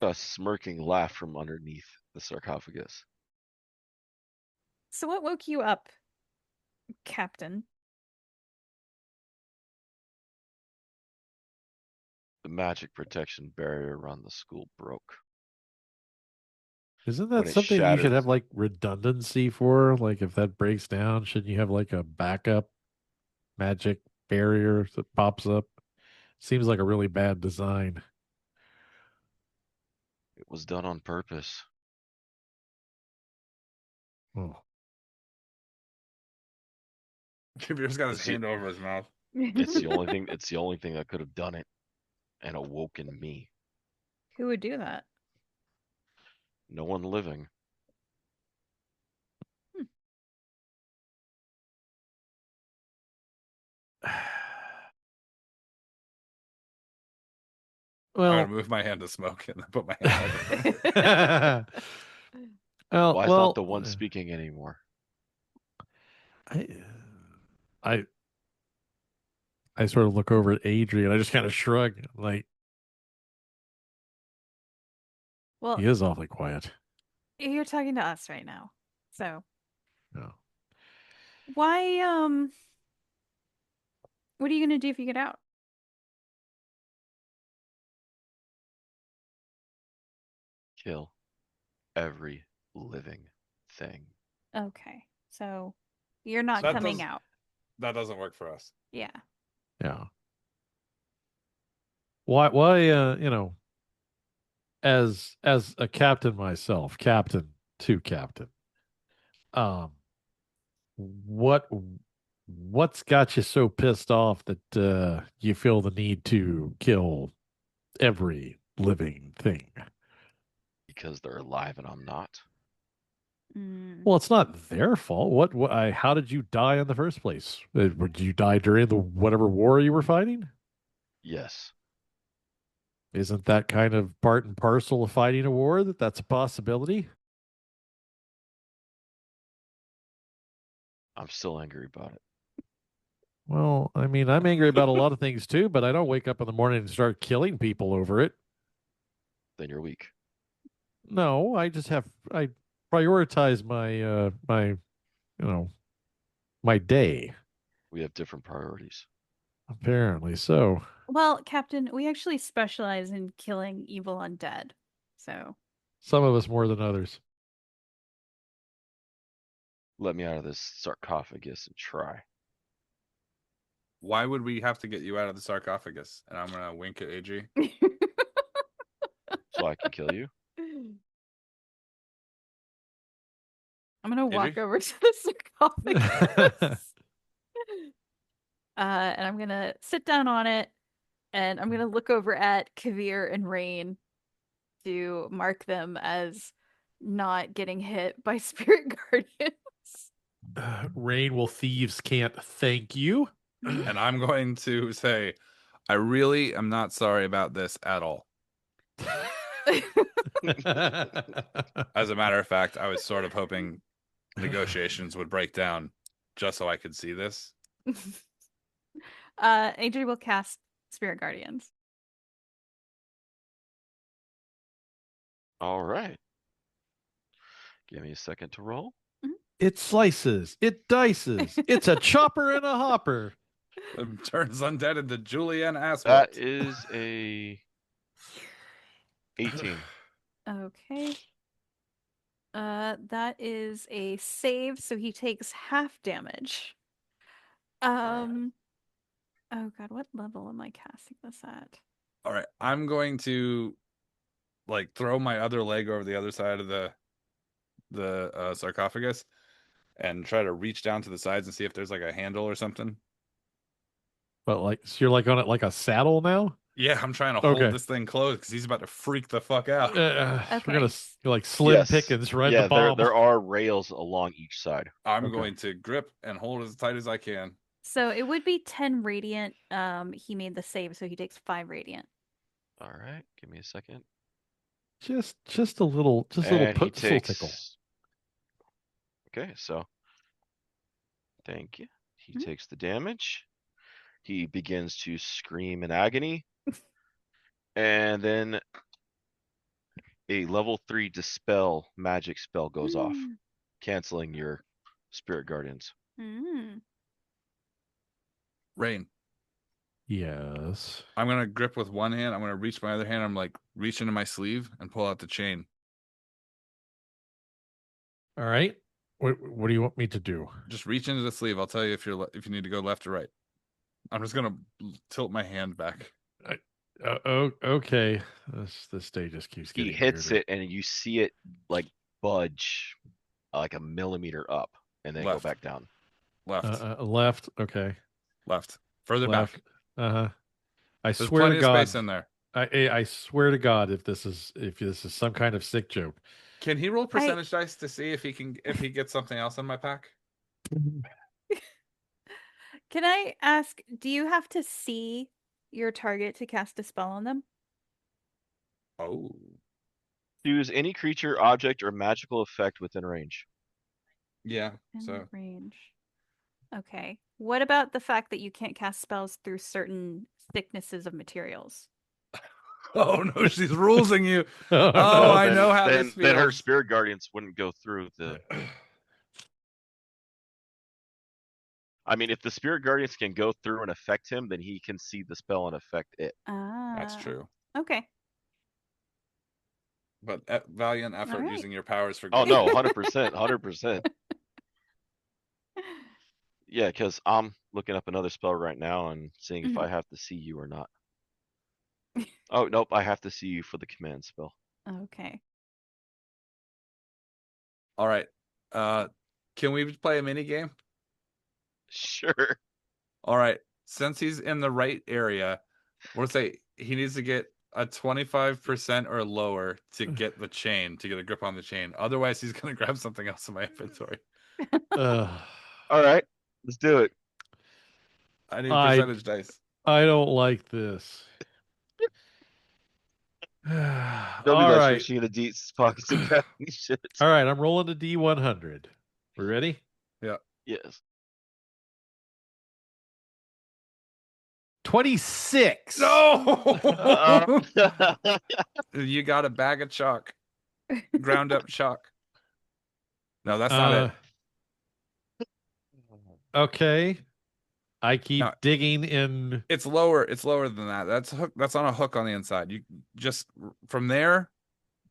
A smirking laugh from underneath the sarcophagus. So what woke you up, Captain? The magic protection barrier around the school broke. Isn't When that it something you should shattered- have like redundancy for? Like if that breaks down, shouldn't you have like a backup magic barrier that pops up? Seems like a really bad design. It was done on purpose. Oh. Kabir's got his Is he- hand over his mouth. It's the only thing. It's the only thing that could have done it, and awoken me. Who would do that? No one living. I'm Well, gonna move my hand to smoke and then put my hand over it. Why is not the one speaking anymore? I sort of look over at Adrian. I just kind of shrug. Like Well, he is awfully quiet. you're talking to us right now. So No. why what are you gonna do if you get out? Kill every living thing. Okay. So you're not That coming does- out. That doesn't work for us. Yeah. Yeah. Why as a captain myself, captain to captain. What's got you so pissed off that you feel the need to kill every living thing? Because they're alive and I'm not. Mm. Well, it's not their fault. How did you die in the first place? Did you die during the whatever war you were fighting? Yes. Isn't that kind of part and parcel of fighting a war? That's a possibility? I'm still angry about it. Well, I mean, I'm angry about a lot of things too, but I don't wake up in the morning and start killing people over it. Then you're weak. No, I prioritize my day. We have different priorities. Apparently so. Well, Captain, we actually specialize in killing evil undead. So Some of us more than others. Let me out of this sarcophagus and try. Why would we have to get you out of the sarcophagus? And I'm gonna wink at AG. So I can kill you. I'm gonna walk Adri? over to the sarcophagus. And I'm gonna sit down on it, and I'm gonna look over at Kavir and Rain to mark them as not getting hit by spirit guardians. Rain will thieves can't thank you. And I'm going to say, I really am not sorry about this at all. As a matter of fact, I was sort of hoping negotiations would break down just so I could see this. AJ will cast spirit guardians. All right. Give me a second to roll. It slices, it dices, it's a chopper and a hopper. It turns undead into Julianne Asswell. That is a 18. Okay. That is a save, so he takes half damage. Oh god, what level am I casting this at? All right, I'm going to like throw my other leg over the other side of the sarcophagus and try to reach down to the sides and see if there's like a handle or something. But like, so you're like on it like a saddle now? Yeah, I'm trying to hold Okay. this thing closed because he's about to freak the fuck out. We're gonna Okay. like Slim Yes. Pickens, right? Yeah, the bomb. there are rails along each side. I'm Okay. going to grip and hold as tight as I can. So it would be 10 radiant. He made the save, so he takes 5 radiant. All right, give me a second. Just a little, just a And little, he just a little tickle. takes. Okay, so thank you. He Mhm. takes the damage. He begins to scream in agony. And then a level 3 dispel magic spell goes off, canceling your spirit guardians. Mm. Rain. Yes. I'm gonna grip with one hand. I'm gonna reach my other hand. I'm like reach into my sleeve and pull out the chain. All right. What do you want me to do? Just reach into the sleeve. I'll tell you if if you need to go left or right. I'm just gonna tilt my hand back. Okay. This day just keeps He getting hits weirder. it and you see it like budge like a millimeter up and then Left. go back down. Left. Left. Okay. Left. Further Left. back. I There's swear plenty to God. of space in there. I swear to God, if this is some kind of sick joke. Can he roll percentage dice to see if he gets something else in my pack? Can I ask, do you have to see your target to cast a spell on them? Oh. Choose any creature, object, or magical effect within range. Yeah. In So range. Okay. What about the fact that you can't cast spells through certain thicknesses of materials? oh no, she's rulesing you. Oh, Oh, I then- know how then, this then her feels. spirit guardians wouldn't go through the. I mean, if the spirit guardians can go through and affect him, then he can see the spell and affect it. That's Ah. true. Okay. But valiant effort Alright. using your powers for Oh good. no, 100%, 100%. Yeah, because I'm looking up another spell right now and seeing if Mhm. I have to see you or not. Oh nope, I have to see you for the command spell. Okay. All right. Can we play a mini game? Sure. All right. Since he's in the right area, we'll say he needs to get a 25% or lower to get the chain, to get a grip on the chain. Otherwise, he's going to grab something else in my inventory. All right, let's do it. I need I- percentage dice. I don't like this. Don't do All that, right. reaching in the deep pockets and grabbing shit. All right. I'm rolling the D100. We ready? Yes. 26. No! You got a bag of chalk. Ground up chalk. No, that's not it. Okay. I keep No. digging in. It's lower. It's lower than that. That's on a hook on the inside. You just from there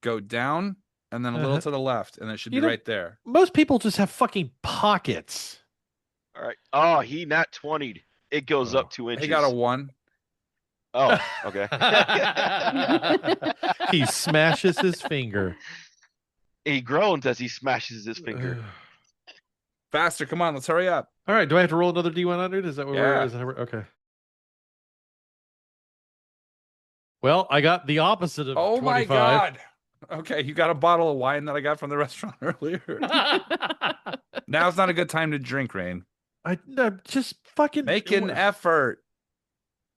go down and then a little to the left, and it should be You know- right there. Most people just have fucking pockets. All right. Oh, he nat 20'd. It goes Oh. up 2 inches. He got a 1. Oh, okay. He smashes his finger. He groans as he smashes his finger. Faster, come on, let's hurry up. All right. Do I have to roll another D100? Is that what Yeah. we're? Is that how okay. Well, I got the opposite of Oh 25. my god. Okay, you got a bottle of wine that I got from the restaurant earlier. Now's not a good time to drink, Rayne. I'm just fucking Make an effort.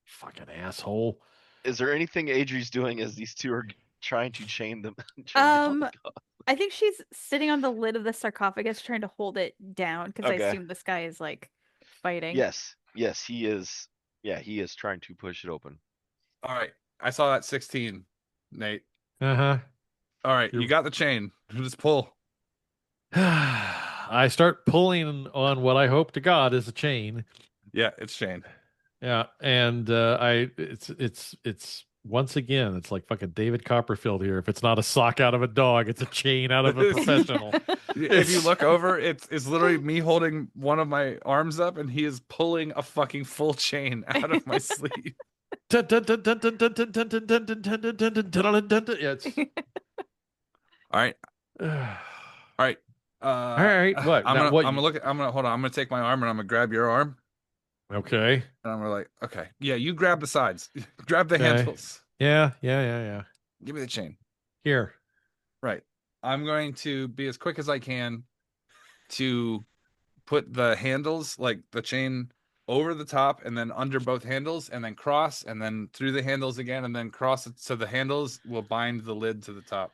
fucking asshole. Is there anything Adri's doing as these two are trying to chain them? chain down the god? I think she's sitting on the lid of the sarcophagus trying to hold it down because I Okay. assume this guy is like fighting. Yes, he is. Yeah, he is trying to push it open. All right. I saw that 16, Nate. Uh-huh. All right, you got the chain. Just pull. I start pulling on what I hope to God is a chain. Yeah, it's chain. Yeah, and it's once again, it's like fucking David Copperfield here. If it's not a sock out of a dog, it's a chain out of a professional. If you look over, it's literally me holding one of my arms up, and he is pulling a fucking full chain out of my sleeve. Yeah, it's All right. All right. all right. What? I'm Now, gonna what I'm gonna look at I'm gonna hold on. I'm gonna take my arm and I'm gonna grab your arm. Okay. And I'm gonna like, okay. Yeah, you grab the sides. Grab the Okay. handles. Yeah. Give me the chain. Here. Right. I'm going to be as quick as I can to put the handles, like the chain, over the top and then under both handles and then cross and then through the handles again and then cross it so the handles will bind the lid to the top.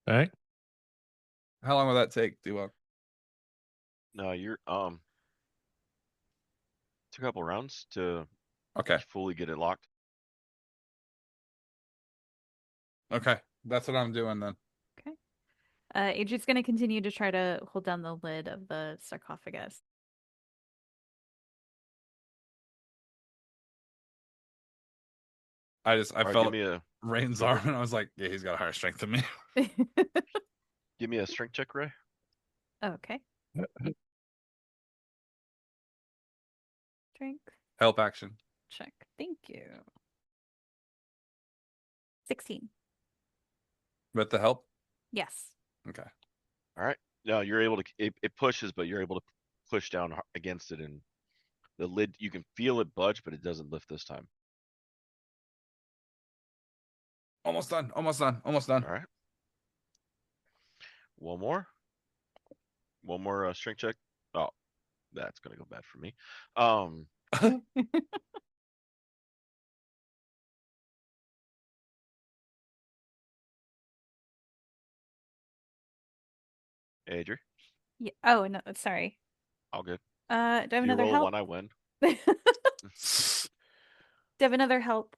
All right. How long will that take, Duo? No, you're it's a couple rounds to Okay. fully get it locked. Okay. That's what I'm doing then. Adri's going to continue to try to hold down the lid of the sarcophagus. I Alright, felt Rayne's arm and I was like, yeah, he's got a higher strength than me. give me a strength check, Ray. Okay. Strength Help action. check. Thank you. 16. With the help? Yes. Okay. All right. No, you're able to. It pushes, but you're able to push down against it, and the lid. You can feel it budge, but it doesn't lift this time. Almost done. Almost done. Almost done. All right. One more. One more strength check. Oh, that's gonna go bad for me. Adri, Yeah. Oh, no, sorry. all good. Do I have If you another roll help? one, I win. Do I have another help?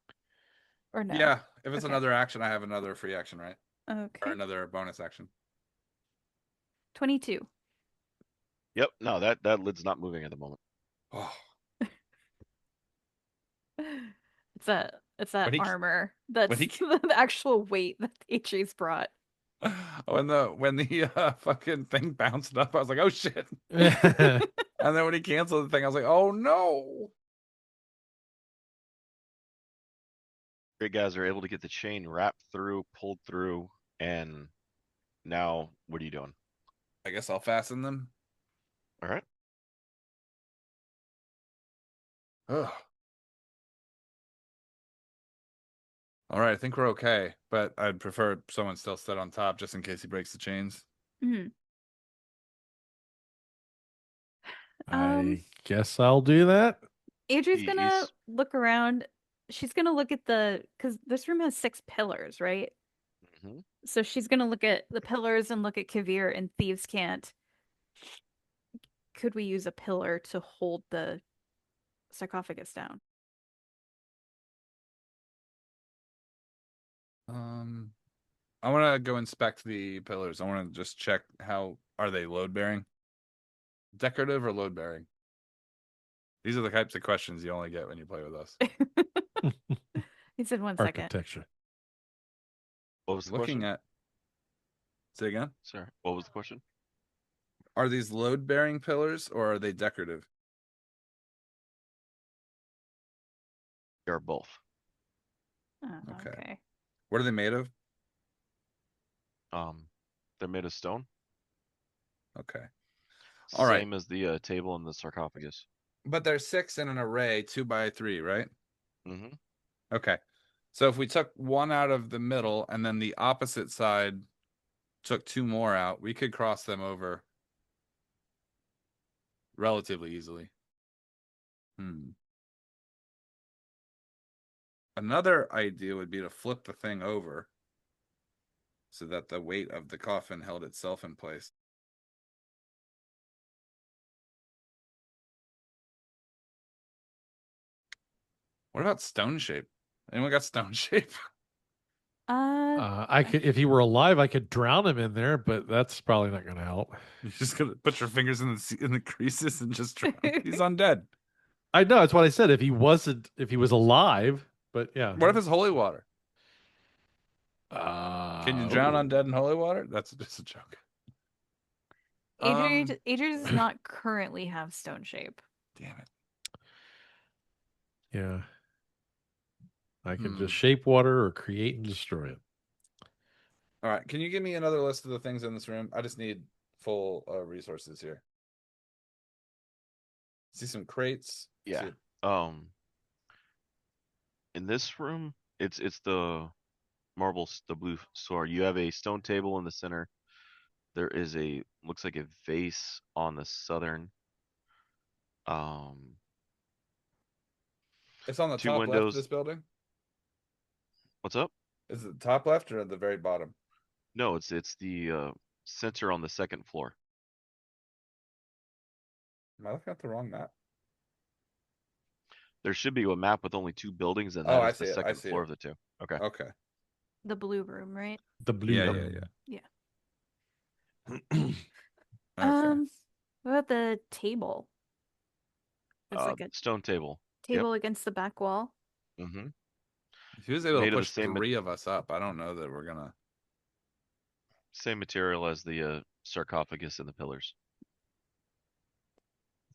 Or no? Yeah. If it's Okay. another action, I have another free action, right? Okay. Or another bonus action. 22. Yep. No, that lid's not moving at the moment. Oh. It's that When he- armor. That's he- the actual weight that Adri's brought. When the fucking thing bounced up, I was like, oh shit. Yeah. And then when he canceled the thing, I was like, oh no. Great guys are able to get the chain wrapped through, pulled through, and now what are you doing? I guess I'll fasten them. All right. Ugh. All right, I think we're okay, but I'd prefer someone still stood on top just in case he breaks the chains. Mhm. I guess I'll do that. Adri's gonna He's- look around. She's gonna look at because this room has 6 pillars, right? hmm So she's gonna look at the pillars and look at Kavir and Thieves' Cant. Could we use a pillar to hold the sarcophagus down? I want to go inspect the pillars. I want to just check how are they load bearing, decorative or load bearing. These are the types of questions you only get when you play with us. He said 1 second. Architecture. What was the Looking question? at. Say again. Sorry. What was the question? Are these load bearing pillars or are they decorative? They are both. Oh, Okay. okay. What are they made of? They're made of stone. Okay. All right. Same as the table and the sarcophagus. But there's 6 in an array, 2 by 3, right? Mm-hmm. Okay. So if we took one out of the middle and then the opposite side took 2 more out, we could cross them over relatively easily. Another idea would be to flip the thing over so that the weight of the coffin held itself in place. What about stone shape? Anyone got stone shape? I could, if he were alive, I could drown him in there, but that's probably not going to help. You're just gonna put your fingers in the creases and just drown. He's undead. I know that's what I said. If he was alive, but yeah. What if it's holy water? Can you drown ooh. undead in holy water? That's just a joke. Adrian does not currently have stone shape. Damn it. Yeah. I can just shape water or create and destroy it. All right. Can you give me another list of the things in this room? I just need full resources here. See some crates. Yeah. See... In this room, it's the marbles, the blue sword. You have a stone table in the center. There is looks like a vase on the southern. It's on the 2 top windows. left of this building. What's up? Is it the top left or at the very bottom? No, it's the center on the second floor. Am I looking at the wrong map? There should be a map with only 2 buildings, and Oh, that I is see the it. I second see floor it. of the 2. Okay. Okay. The blue room, right? The blue. Yeah, room. Okay. What about the table? It's like a Stone table. table against the back wall. Mm-hmm. If he was able Made to of the push same 3 of us up, I don't know that we're gonna. Same material as the sarcophagus and the pillars.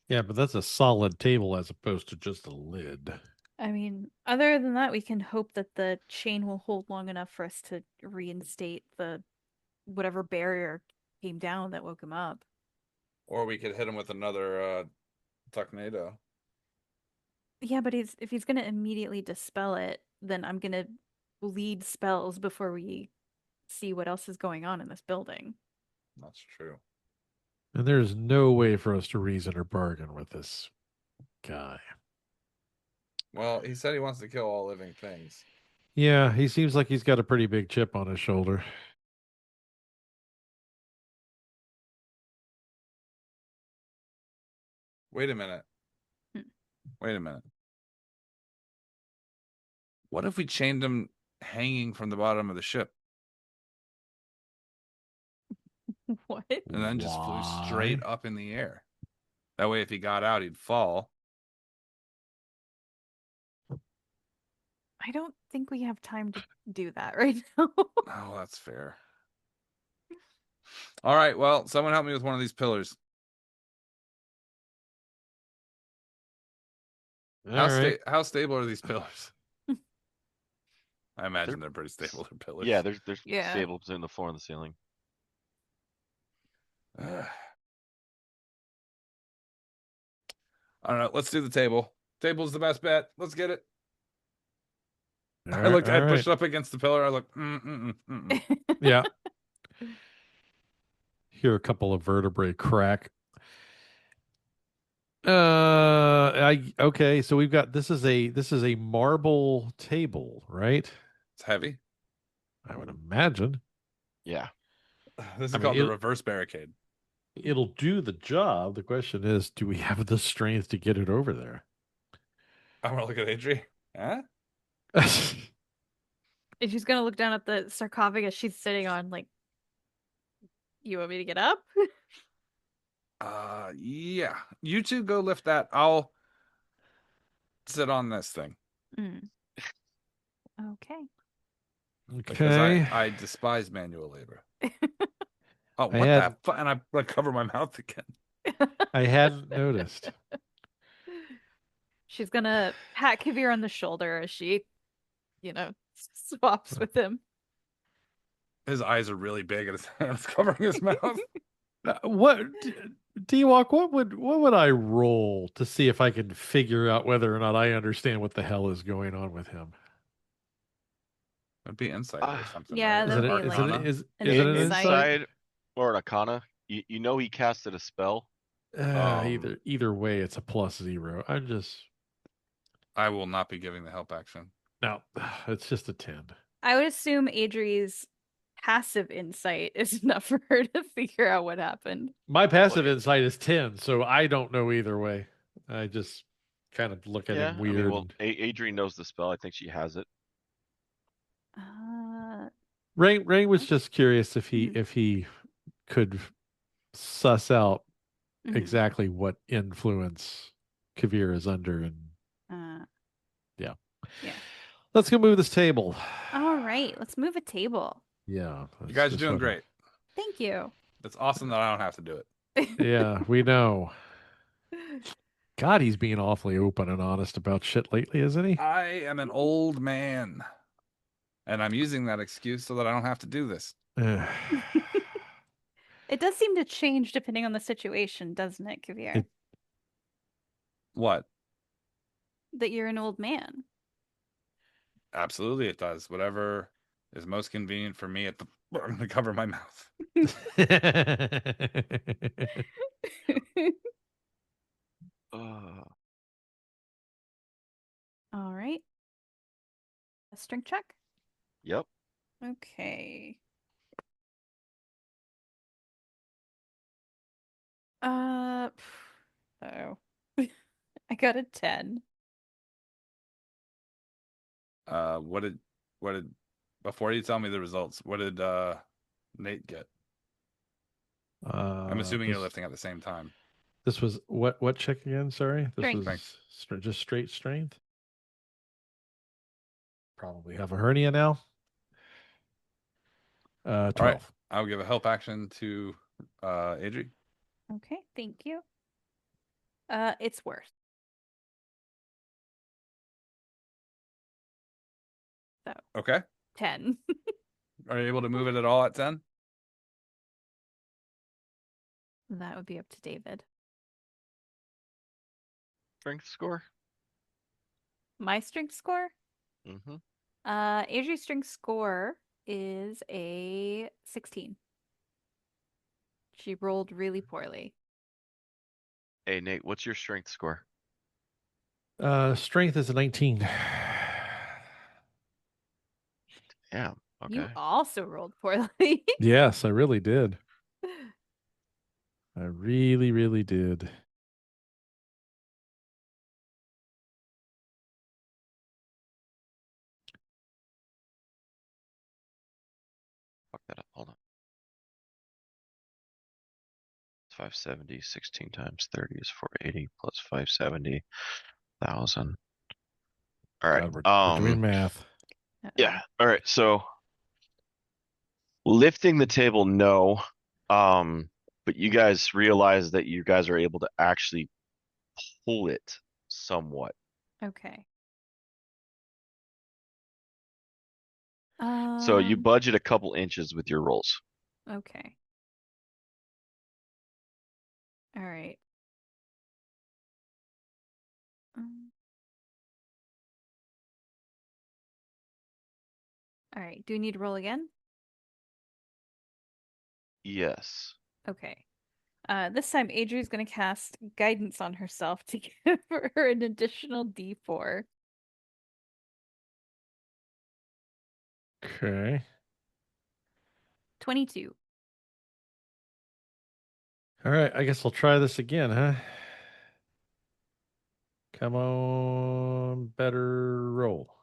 Yeah, but that's a solid table as opposed to just a lid. I mean, other than that, we can hope that the chain will hold long enough for us to reinstate the whatever barrier came down that woke him up. Or we could hit him with another tornado. Yeah, but if he's gonna immediately dispel it, then I'm gonna lead spells before we see what else is going on in this building. That's true. And there's no way for us to reason or bargain with this guy. Well, he said he wants to kill all living things. Yeah, he seems like he's got a pretty big chip on his shoulder. Wait a minute. Wait a minute. What if we chained him hanging from the bottom of the ship What? and then just flew straight up in the air? That way, if he got out, he'd fall. I don't think we have time to do that right now. Oh, that's fair. All right. Well, someone help me with one of these pillars. How stable are these pillars? I imagine they're pretty stable. They're pillars. Yeah, they're Yeah. stable between the floor and the ceiling. I don't know. Let's do the table. Table's the best bet. Let's get it. I pushed up against the pillar. I looked. Yeah. Hear a couple of vertebrae crack. Okay, so we've got this is a marble table, right? It's heavy. I would imagine. Yeah. This is called the reverse barricade. It'll do the job. The question is, do we have the strength to get it over there? I want to look at Adri. Huh? If she's gonna look down at the sarcophagus she's sitting on, like, you want me to get up? Yeah. You two go lift that. I'll sit on this thing. Okay. Because I despise manual labor. Oh, and I cover my mouth again. I hadn't noticed. She's gonna pat Kavir on the shoulder as she, swaps with him. His eyes are really big and his hands covering his mouth. What, D-Walk, what would I roll to see if I can figure out whether or not I understand what the hell is going on with him? It'd be insight or something. yeah, right? Is that'd it, be is like it, Arcana? is, an is it an insight. insight? Inside or an arcana, you know he casted a spell. Either way, it's a +0. I'm just, I will not be giving the help action. no, it's just a 10. I would assume Adri's passive insight is enough for her to figure out what happened. My passive insight is 10, so I don't know either way. I just kind of look at Yeah, him I weird. mean, well, Adrian knows the spell. I think she has it. Ray was just curious if Mhm. he could suss out Mhm. exactly what influence Kavir is under, and yeah. Let's go move this table. All right, let's move a table. Yeah, You guys are doing great. Thank you. It's awesome that I don't have to do it. Yeah, we know. God, he's being awfully open and honest about shit lately, isn't he? I am an old man, and I'm using that excuse so that I don't have to do this. It does seem to change depending on the situation, doesn't it, Kavir? What? That you're an old man. Absolutely, it does. Whatever is most convenient for me at the. I'm going to cover my mouth. All right. A strength check? Yep. Okay. Oh. I got a 10. What did before you tell me the results, what did Nate get? I'm assuming you're lifting at the same time. This was what check again? Sorry, this Strength. was just straight strength. Probably have a hernia now. 12. All right, I'll give a help action to Adri. Okay, thank you. It's worse. So Okay. 10. Are you able to move it at all at 10? That would be up to David. Strength score? My strength score? Mm-hmm. Adri's strength score is a 16. She rolled really poorly. Hey, Nate, what's your strength score? Strength is a 19. Yeah. Okay. You also rolled poorly. Yes, I really did. I really, really did. Fuck that up. Hold on. 570, 16 times 30 is 480 plus 570,000. All right. God, we're doing math. Yeah. All right. So lifting the table, no. But you guys realize that you guys are able to actually pull it somewhat. Okay. So you budget a couple inches with your rolls. Okay. All right. All right. Do we need to roll again? Yes. Okay. This time Adri's going to cast guidance on herself to give her an additional D4. Okay. 22. All right, I guess I'll try this again, huh? Come on, better roll.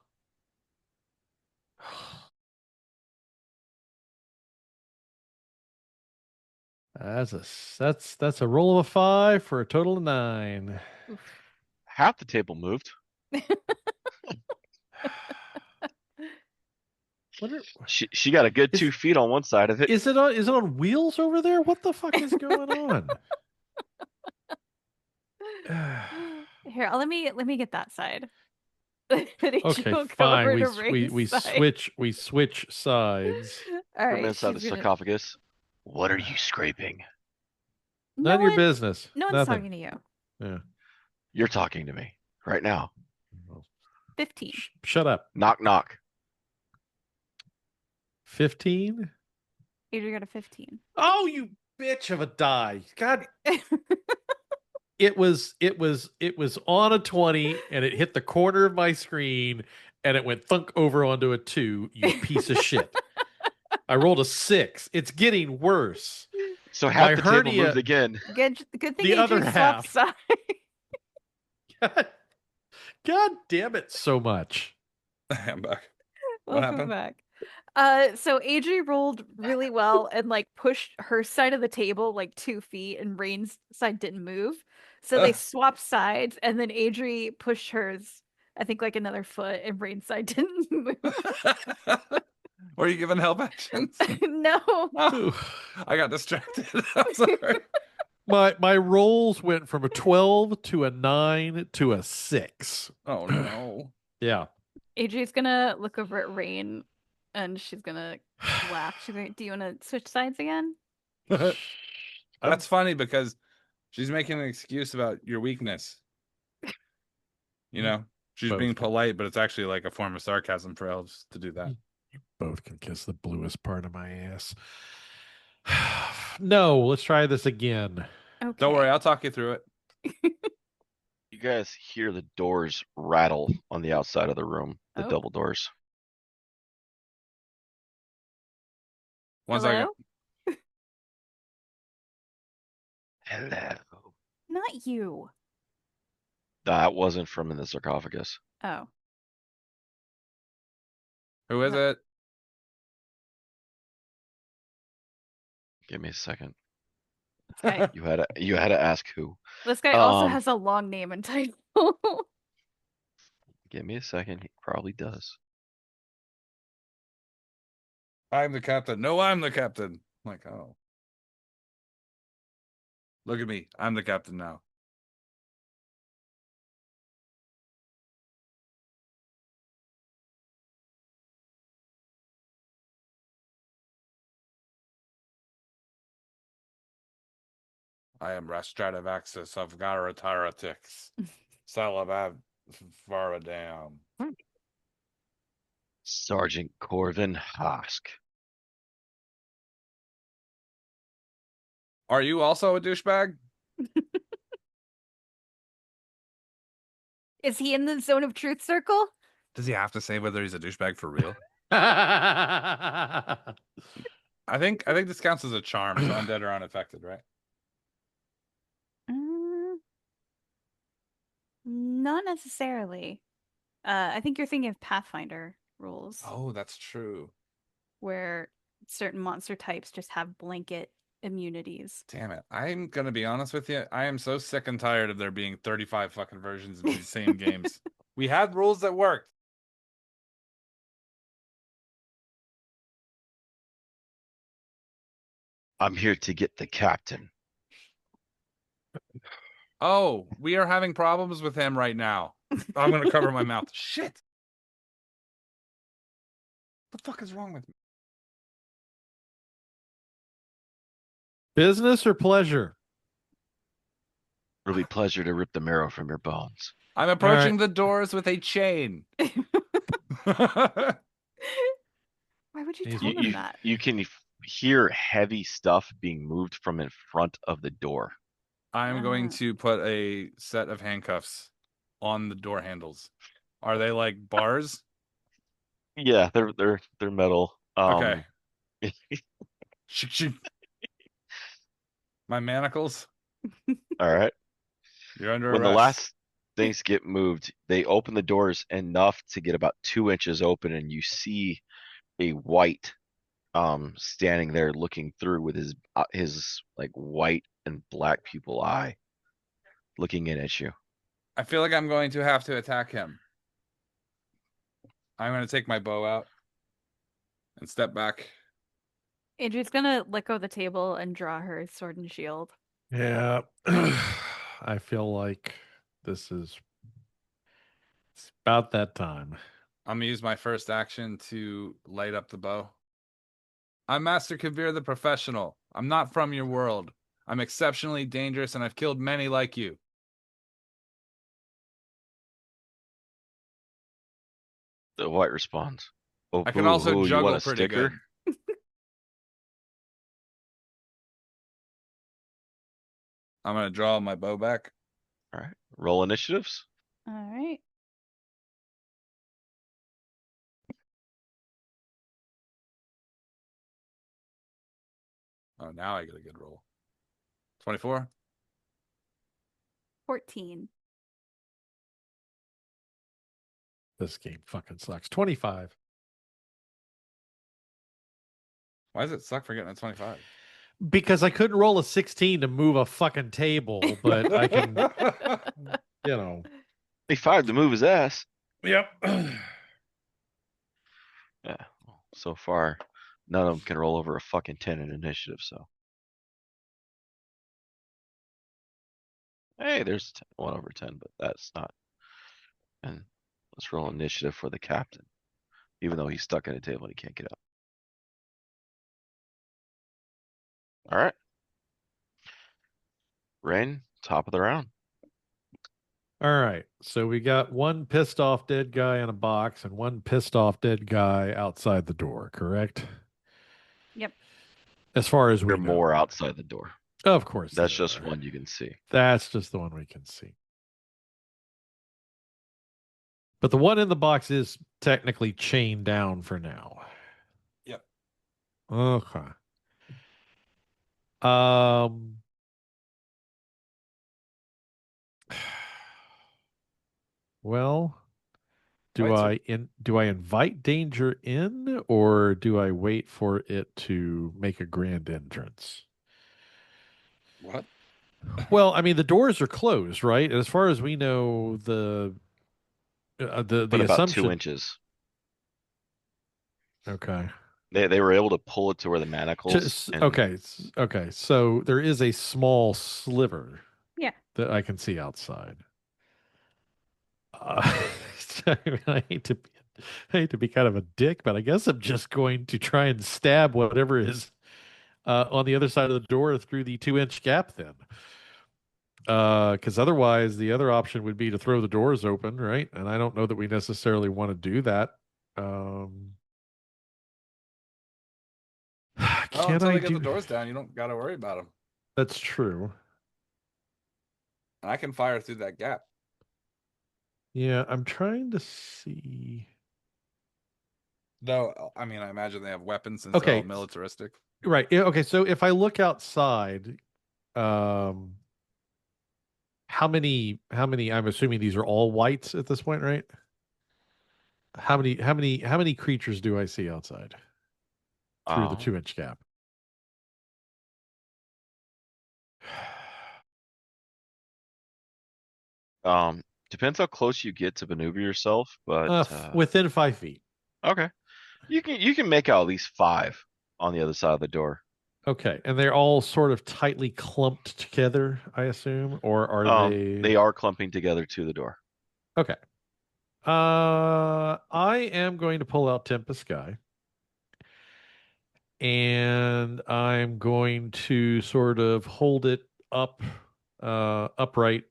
That's a roll of a 5 for a total of 9. Oof. Half the table moved. She got a good 2 feet on one side of it. Is it on wheels over there? What the fuck is going on? Here, let me get that side. Okay, fine. We switch sides. All From right, inside the she's gonna. sarcophagus. What are you scraping? None of your business. No one's Nothing. talking to you. Yeah. You're talking to me right now. 15. Shut up. Knock knock. 15? Adrian got a 15. Oh, you bitch of a die. God. It was on a 20 and it hit the corner of my screen and it went thunk over onto a 2, you piece of shit. I rolled a 6. It's getting worse. So My half the table hernia- moved again. Good thing The other Adrian half. swapped sides. God damn it so much. I'm back. What Welcome happened? back. So Adri rolled really well and like pushed her side of the table like 2 feet, and Rayne's side didn't move. So they Ugh. swapped sides, and then Adri pushed hers, I think, like another foot, and Rayne's side didn't move. Were you giving help actions? No. Oh, I got distracted. I'm sorry. My rolls went from a 12 to a 9 to a 6. Oh no. Yeah. Adri's gonna look over at Rayne, and she's gonna laugh. She's like, "Do you want to switch sides again?" That's funny because she's making an excuse about your weakness. You know, she's Both. being polite, but it's actually like a form of sarcasm for elves to do that. Both can kiss the bluest part of my ass. No, let's try this again. Okay. Don't worry, I'll talk you through it. You guys hear the doors rattle on the outside of the room. The Oh. double doors. One second. Hello? Hello. Not you. That wasn't from in the sarcophagus. Oh. Who is What? it? Give me a second. This guy, You had to ask who. this guy also Um, has a long name and title. Give me a second. He probably does. I'm the captain. No, I'm the captain. I'm like, oh. Look at me. I'm the captain now. I am Rastradavaxis of Garataratix. Salabab Varadam. Sergeant Corvin Hosk. Are you also a douchebag? Is he in the zone of truth circle? Does he have to say whether he's a douchebag for real? I I think this counts as a charm, so undead are unaffected, right? Not necessarily. I think you're thinking of Pathfinder rules, Oh, that's true. where certain monster types just have blanket immunities. Damn it. I'm gonna be honest with you. I am so sick and tired of there being 35 fucking versions of these same games. We had rules that worked. I'm here to get the captain. Oh, we are having problems with him right now. I'm gonna cover my mouth. Shit. What the fuck is wrong with me? Business or pleasure? Really pleasure to rip the marrow from your bones. I'm approaching the doors with a chain. Why would you He's- tell them that? You can hear heavy stuff being moved from in front of the door. I'm going to put a set of handcuffs on the door handles. Are they like bars? Yeah, they're metal. Okay. My manacles. All right. You're under When arrest. the last things get moved, they open the doors enough to get about 2 inches open, and you see a white standing there looking through with his like white and black pupil eye looking in at you. I feel like I'm going to have to attack him. I'm going to take my bow out and step back. Adri's gonna let go of the table and draw her sword and shield. Yeah. I feel like it's about that time. I'm going to use my first action to light up the bow. I'm Master Kavir the Professional. I'm not from your world. I'm exceptionally dangerous, and I've killed many like you. The white responds. Oh, I can boo also hoo, you juggle want a pretty sticker? good. I'm gonna draw my bow back. All right. Roll initiatives. All right. Oh, now I get a good roll. 24. 14. This game fucking sucks. 25. Why does it suck for getting a 25? Because I couldn't roll a 16 to move a fucking table, but I can, you know. He fired to move his ass. Yep. Yeah. So far, none of them can roll over a fucking 10 in initiative, so. Hey, there's 1 over 10, but that's not. And let's roll initiative for the captain, even though he's stuck in a table and he can't get up. All right. Rayne, top of the round. All right. So we got one pissed off dead guy in a box and one pissed off dead guy outside the door, correct? Yep. As far as we There are know. more outside the door. Of course. That's there just are. one you can see. That's just the one we can see. But the one in the box is technically chained down for now. Yep. Okay. Um. Well, do Lights do I invite danger in, or do I wait for it to make a grand entrance? What? Well, I mean, the doors are closed, right? As far as we know, the But about assumption. 2 inches. Okay. They were able to pull it to where the manacles. And Okay. So there is a small sliver. Yeah. That I can see outside. I hate to be kind of a dick, but I guess I'm just going to try and stab whatever is on the other side of the door through the 2-inch gap then. Because otherwise the other option would be to throw the doors open, right? And I don't know that we necessarily want to do that. Well, Can until I they get do the doors down, you don't got to worry about them. That's true. And I can fire through that gap. Yeah, I'm trying to see. No, I mean, I imagine they have weapons since Okay. they're all militaristic. Right. Yeah, okay, so if I look outside, how many I'm assuming these are all whites at this point, right? How many creatures do I see outside through the 2-inch gap? Depends how close you get to maneuver yourself, but Within 5 feet. okay. You can make out at least 5 on the other side of the door. Okay, and they're all sort of tightly clumped together, I assume, or are they? They are clumping together to the door. Okay. I am going to pull out Tempest Sky. And I'm going to sort of hold it up, upright,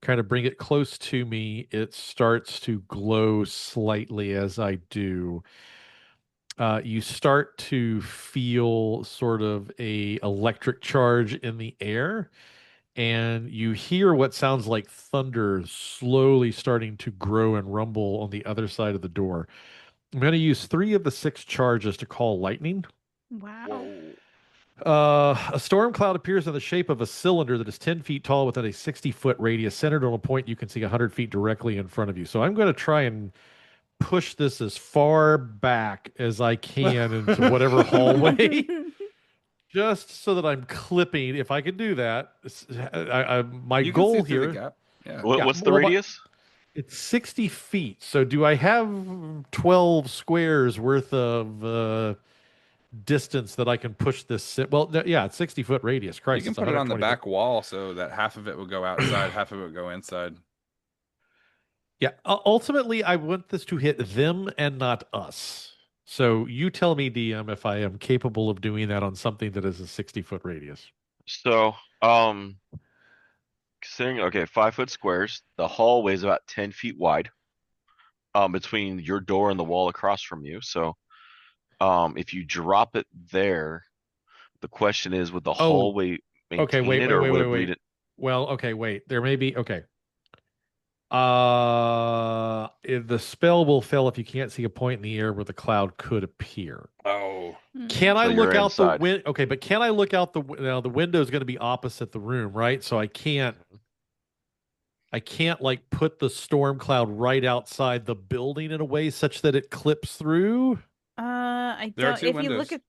kind of bring it close to me. It starts to glow slightly as I do. You start to feel sort of a electric charge in the air, and you hear what sounds like thunder slowly starting to grow and rumble on the other side of the door. I'm going to use 3 of the 6 charges to call lightning. Wow. A storm cloud appears in the shape of a cylinder that is 10 feet tall within a 60-foot radius, centered on a point you can see 100 feet directly in front of you. So I'm going to try and push this as far back as I can into whatever hallway, just so that I'm clipping. If I can do that, my You can see goal through the here. gap. Yeah. Yeah, What's the well, radius? It's 60 feet. So do I have 12 squares worth of distance that I can push this? Well, yeah, it's 60-foot radius. You Christ, can it's put it on the 120 back wall so that half of it would go outside, half of it would go inside. Yeah, ultimately, I want this to hit them and not us. So you tell me, DM, if I am capable of doing that on something that is a 60-foot radius. So, considering, okay, 5-foot squares, the hallway is about 10 feet wide, between your door and the wall across from you. So, if you drop it there, the question is, would the Oh, hallway okay, maintain wait, it, wait, or wait, would wait, it bleed wait. it? Well, okay, wait. There may be okay. The spell will fail if you can't see a point in the air where the cloud could appear. Oh, Can I So look you're out the inside. window? Okay, but can I look out now? The window is going to be opposite the room, right? So I can't like put the storm cloud right outside the building in a way such that it clips through. I there are don't. 2 If windows. you look at,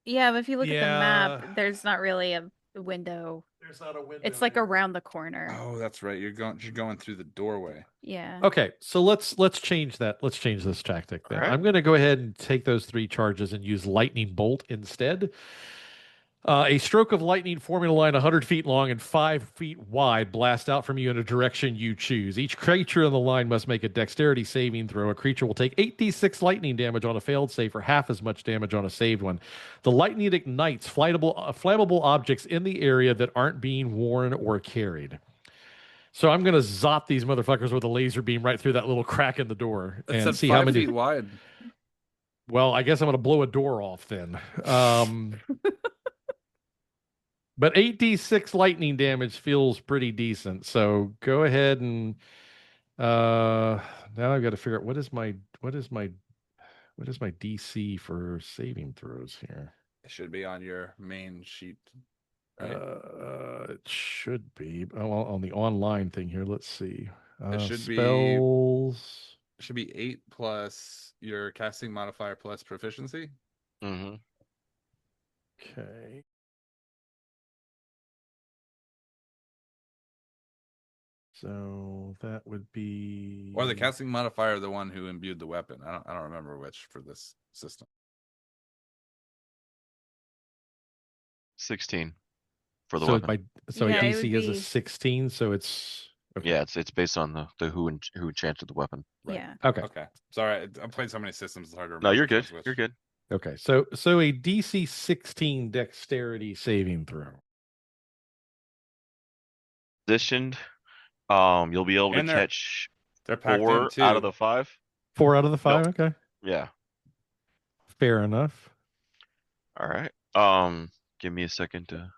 yeah, but if you look at the map, Yeah. there's not really a window. There's not a window. It's like around the corner. Oh, that's right. You're going through the doorway. Yeah. Okay, so let's change that. Let's change this tactic then. All right. I'm going to go ahead and take those 3 charges and use lightning bolt instead. A stroke of lightning forming a line 100 feet long and 5 feet wide blast out from you in a direction you choose. Each creature on the line must make a dexterity saving throw. A creature will take 8d6 lightning damage on a failed save for half as much damage on a saved one. The lightning ignites flammable objects in the area that aren't being worn or carried. So I'm going to zop these motherfuckers with a laser beam right through that little crack in the door It and said see 5 how many. feet wide. Well, I guess I'm going to blow a door off then. But 8d6 lightning damage feels pretty decent. So go ahead and now I've got to figure out what is my DC for saving throws here. It should be on your main sheet. Right? It should be on the online thing here. Let's see. It should be- spells. It should be 8 plus your casting modifier plus proficiency. Mm-hmm. Okay. So that would be Or the casting modifier, the one who imbued the weapon. I don't remember which for this system. 16 for the so weapon. Yeah, it would DC is a be- 16, so it's okay. Yeah, it's based on the who enchanted the weapon. Right. Yeah. Okay. Okay. Sorry, I played so many systems. It's hard to remember. No, you're which good. one's which. You're good. Okay. So a DC 16 dexterity saving throw. Positioned. You'll be able to And they're- catch They're packed 4 in too. out of the 5. 4 out of the 5. Okay. Yeah. Fair enough. All right. Give me a second to.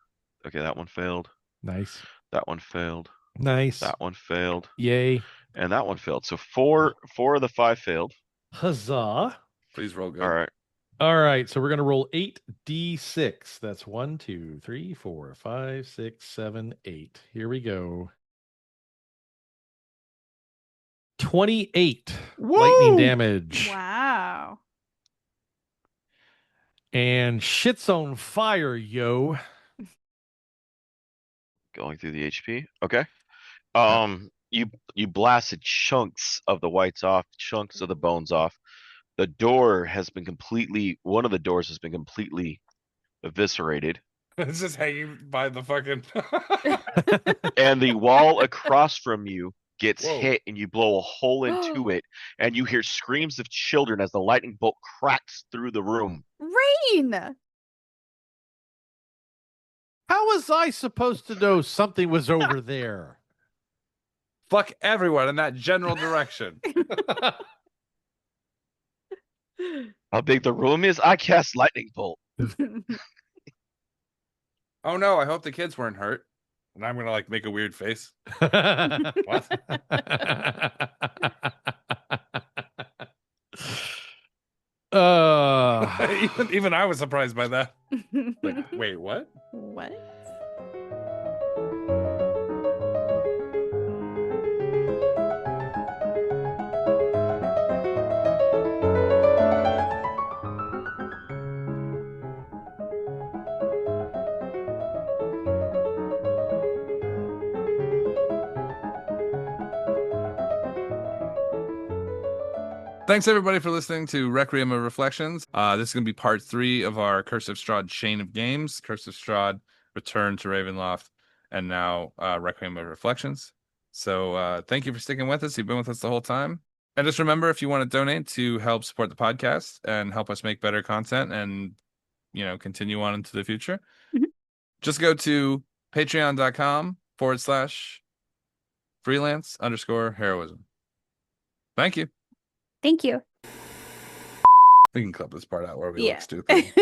Okay, that one failed. Nice. That one failed. Nice. That one failed. Yay. And that one failed. So four of the 5 failed. Huzzah. Please roll good. All right. All right. So we're going to roll 8d6. That's 1, 2, 3, 4, 5, 6, 7, 8. Here we go. 28 lightning Woo! damage. Wow. And shit's on fire, yo. Going through the HP. Okay. You blasted chunks of the whites off, chunks of the bones off. The door has been one of the doors has been completely eviscerated. It's just hanging by the fucking. And the wall across from you gets Whoa. hit and you blow a hole into it, and you hear screams of children as the lightning bolt cracks through the room. Rain. How was I supposed to know something was over there? Fuck everyone in that general direction. How big the room is? I cast lightning bolt. Oh no, I hope the kids weren't hurt. And I'm gonna like make a weird face. What? even I was surprised by that. Like, wait, what? What? Thanks everybody for listening to Requiem of Reflections. This is going to be part 3 of our Curse of Strahd chain of games. Curse of Strahd, Return to Ravenloft, and now Requiem of Reflections. So thank you for sticking with us. You've been with us the whole time. And just remember, if you want to donate to help support the podcast and help us make better content and, continue on into the future, just go to patreon.com/freelance_heroism. Thank you. Thank you. We can clip this part out where we Yeah. look stupid.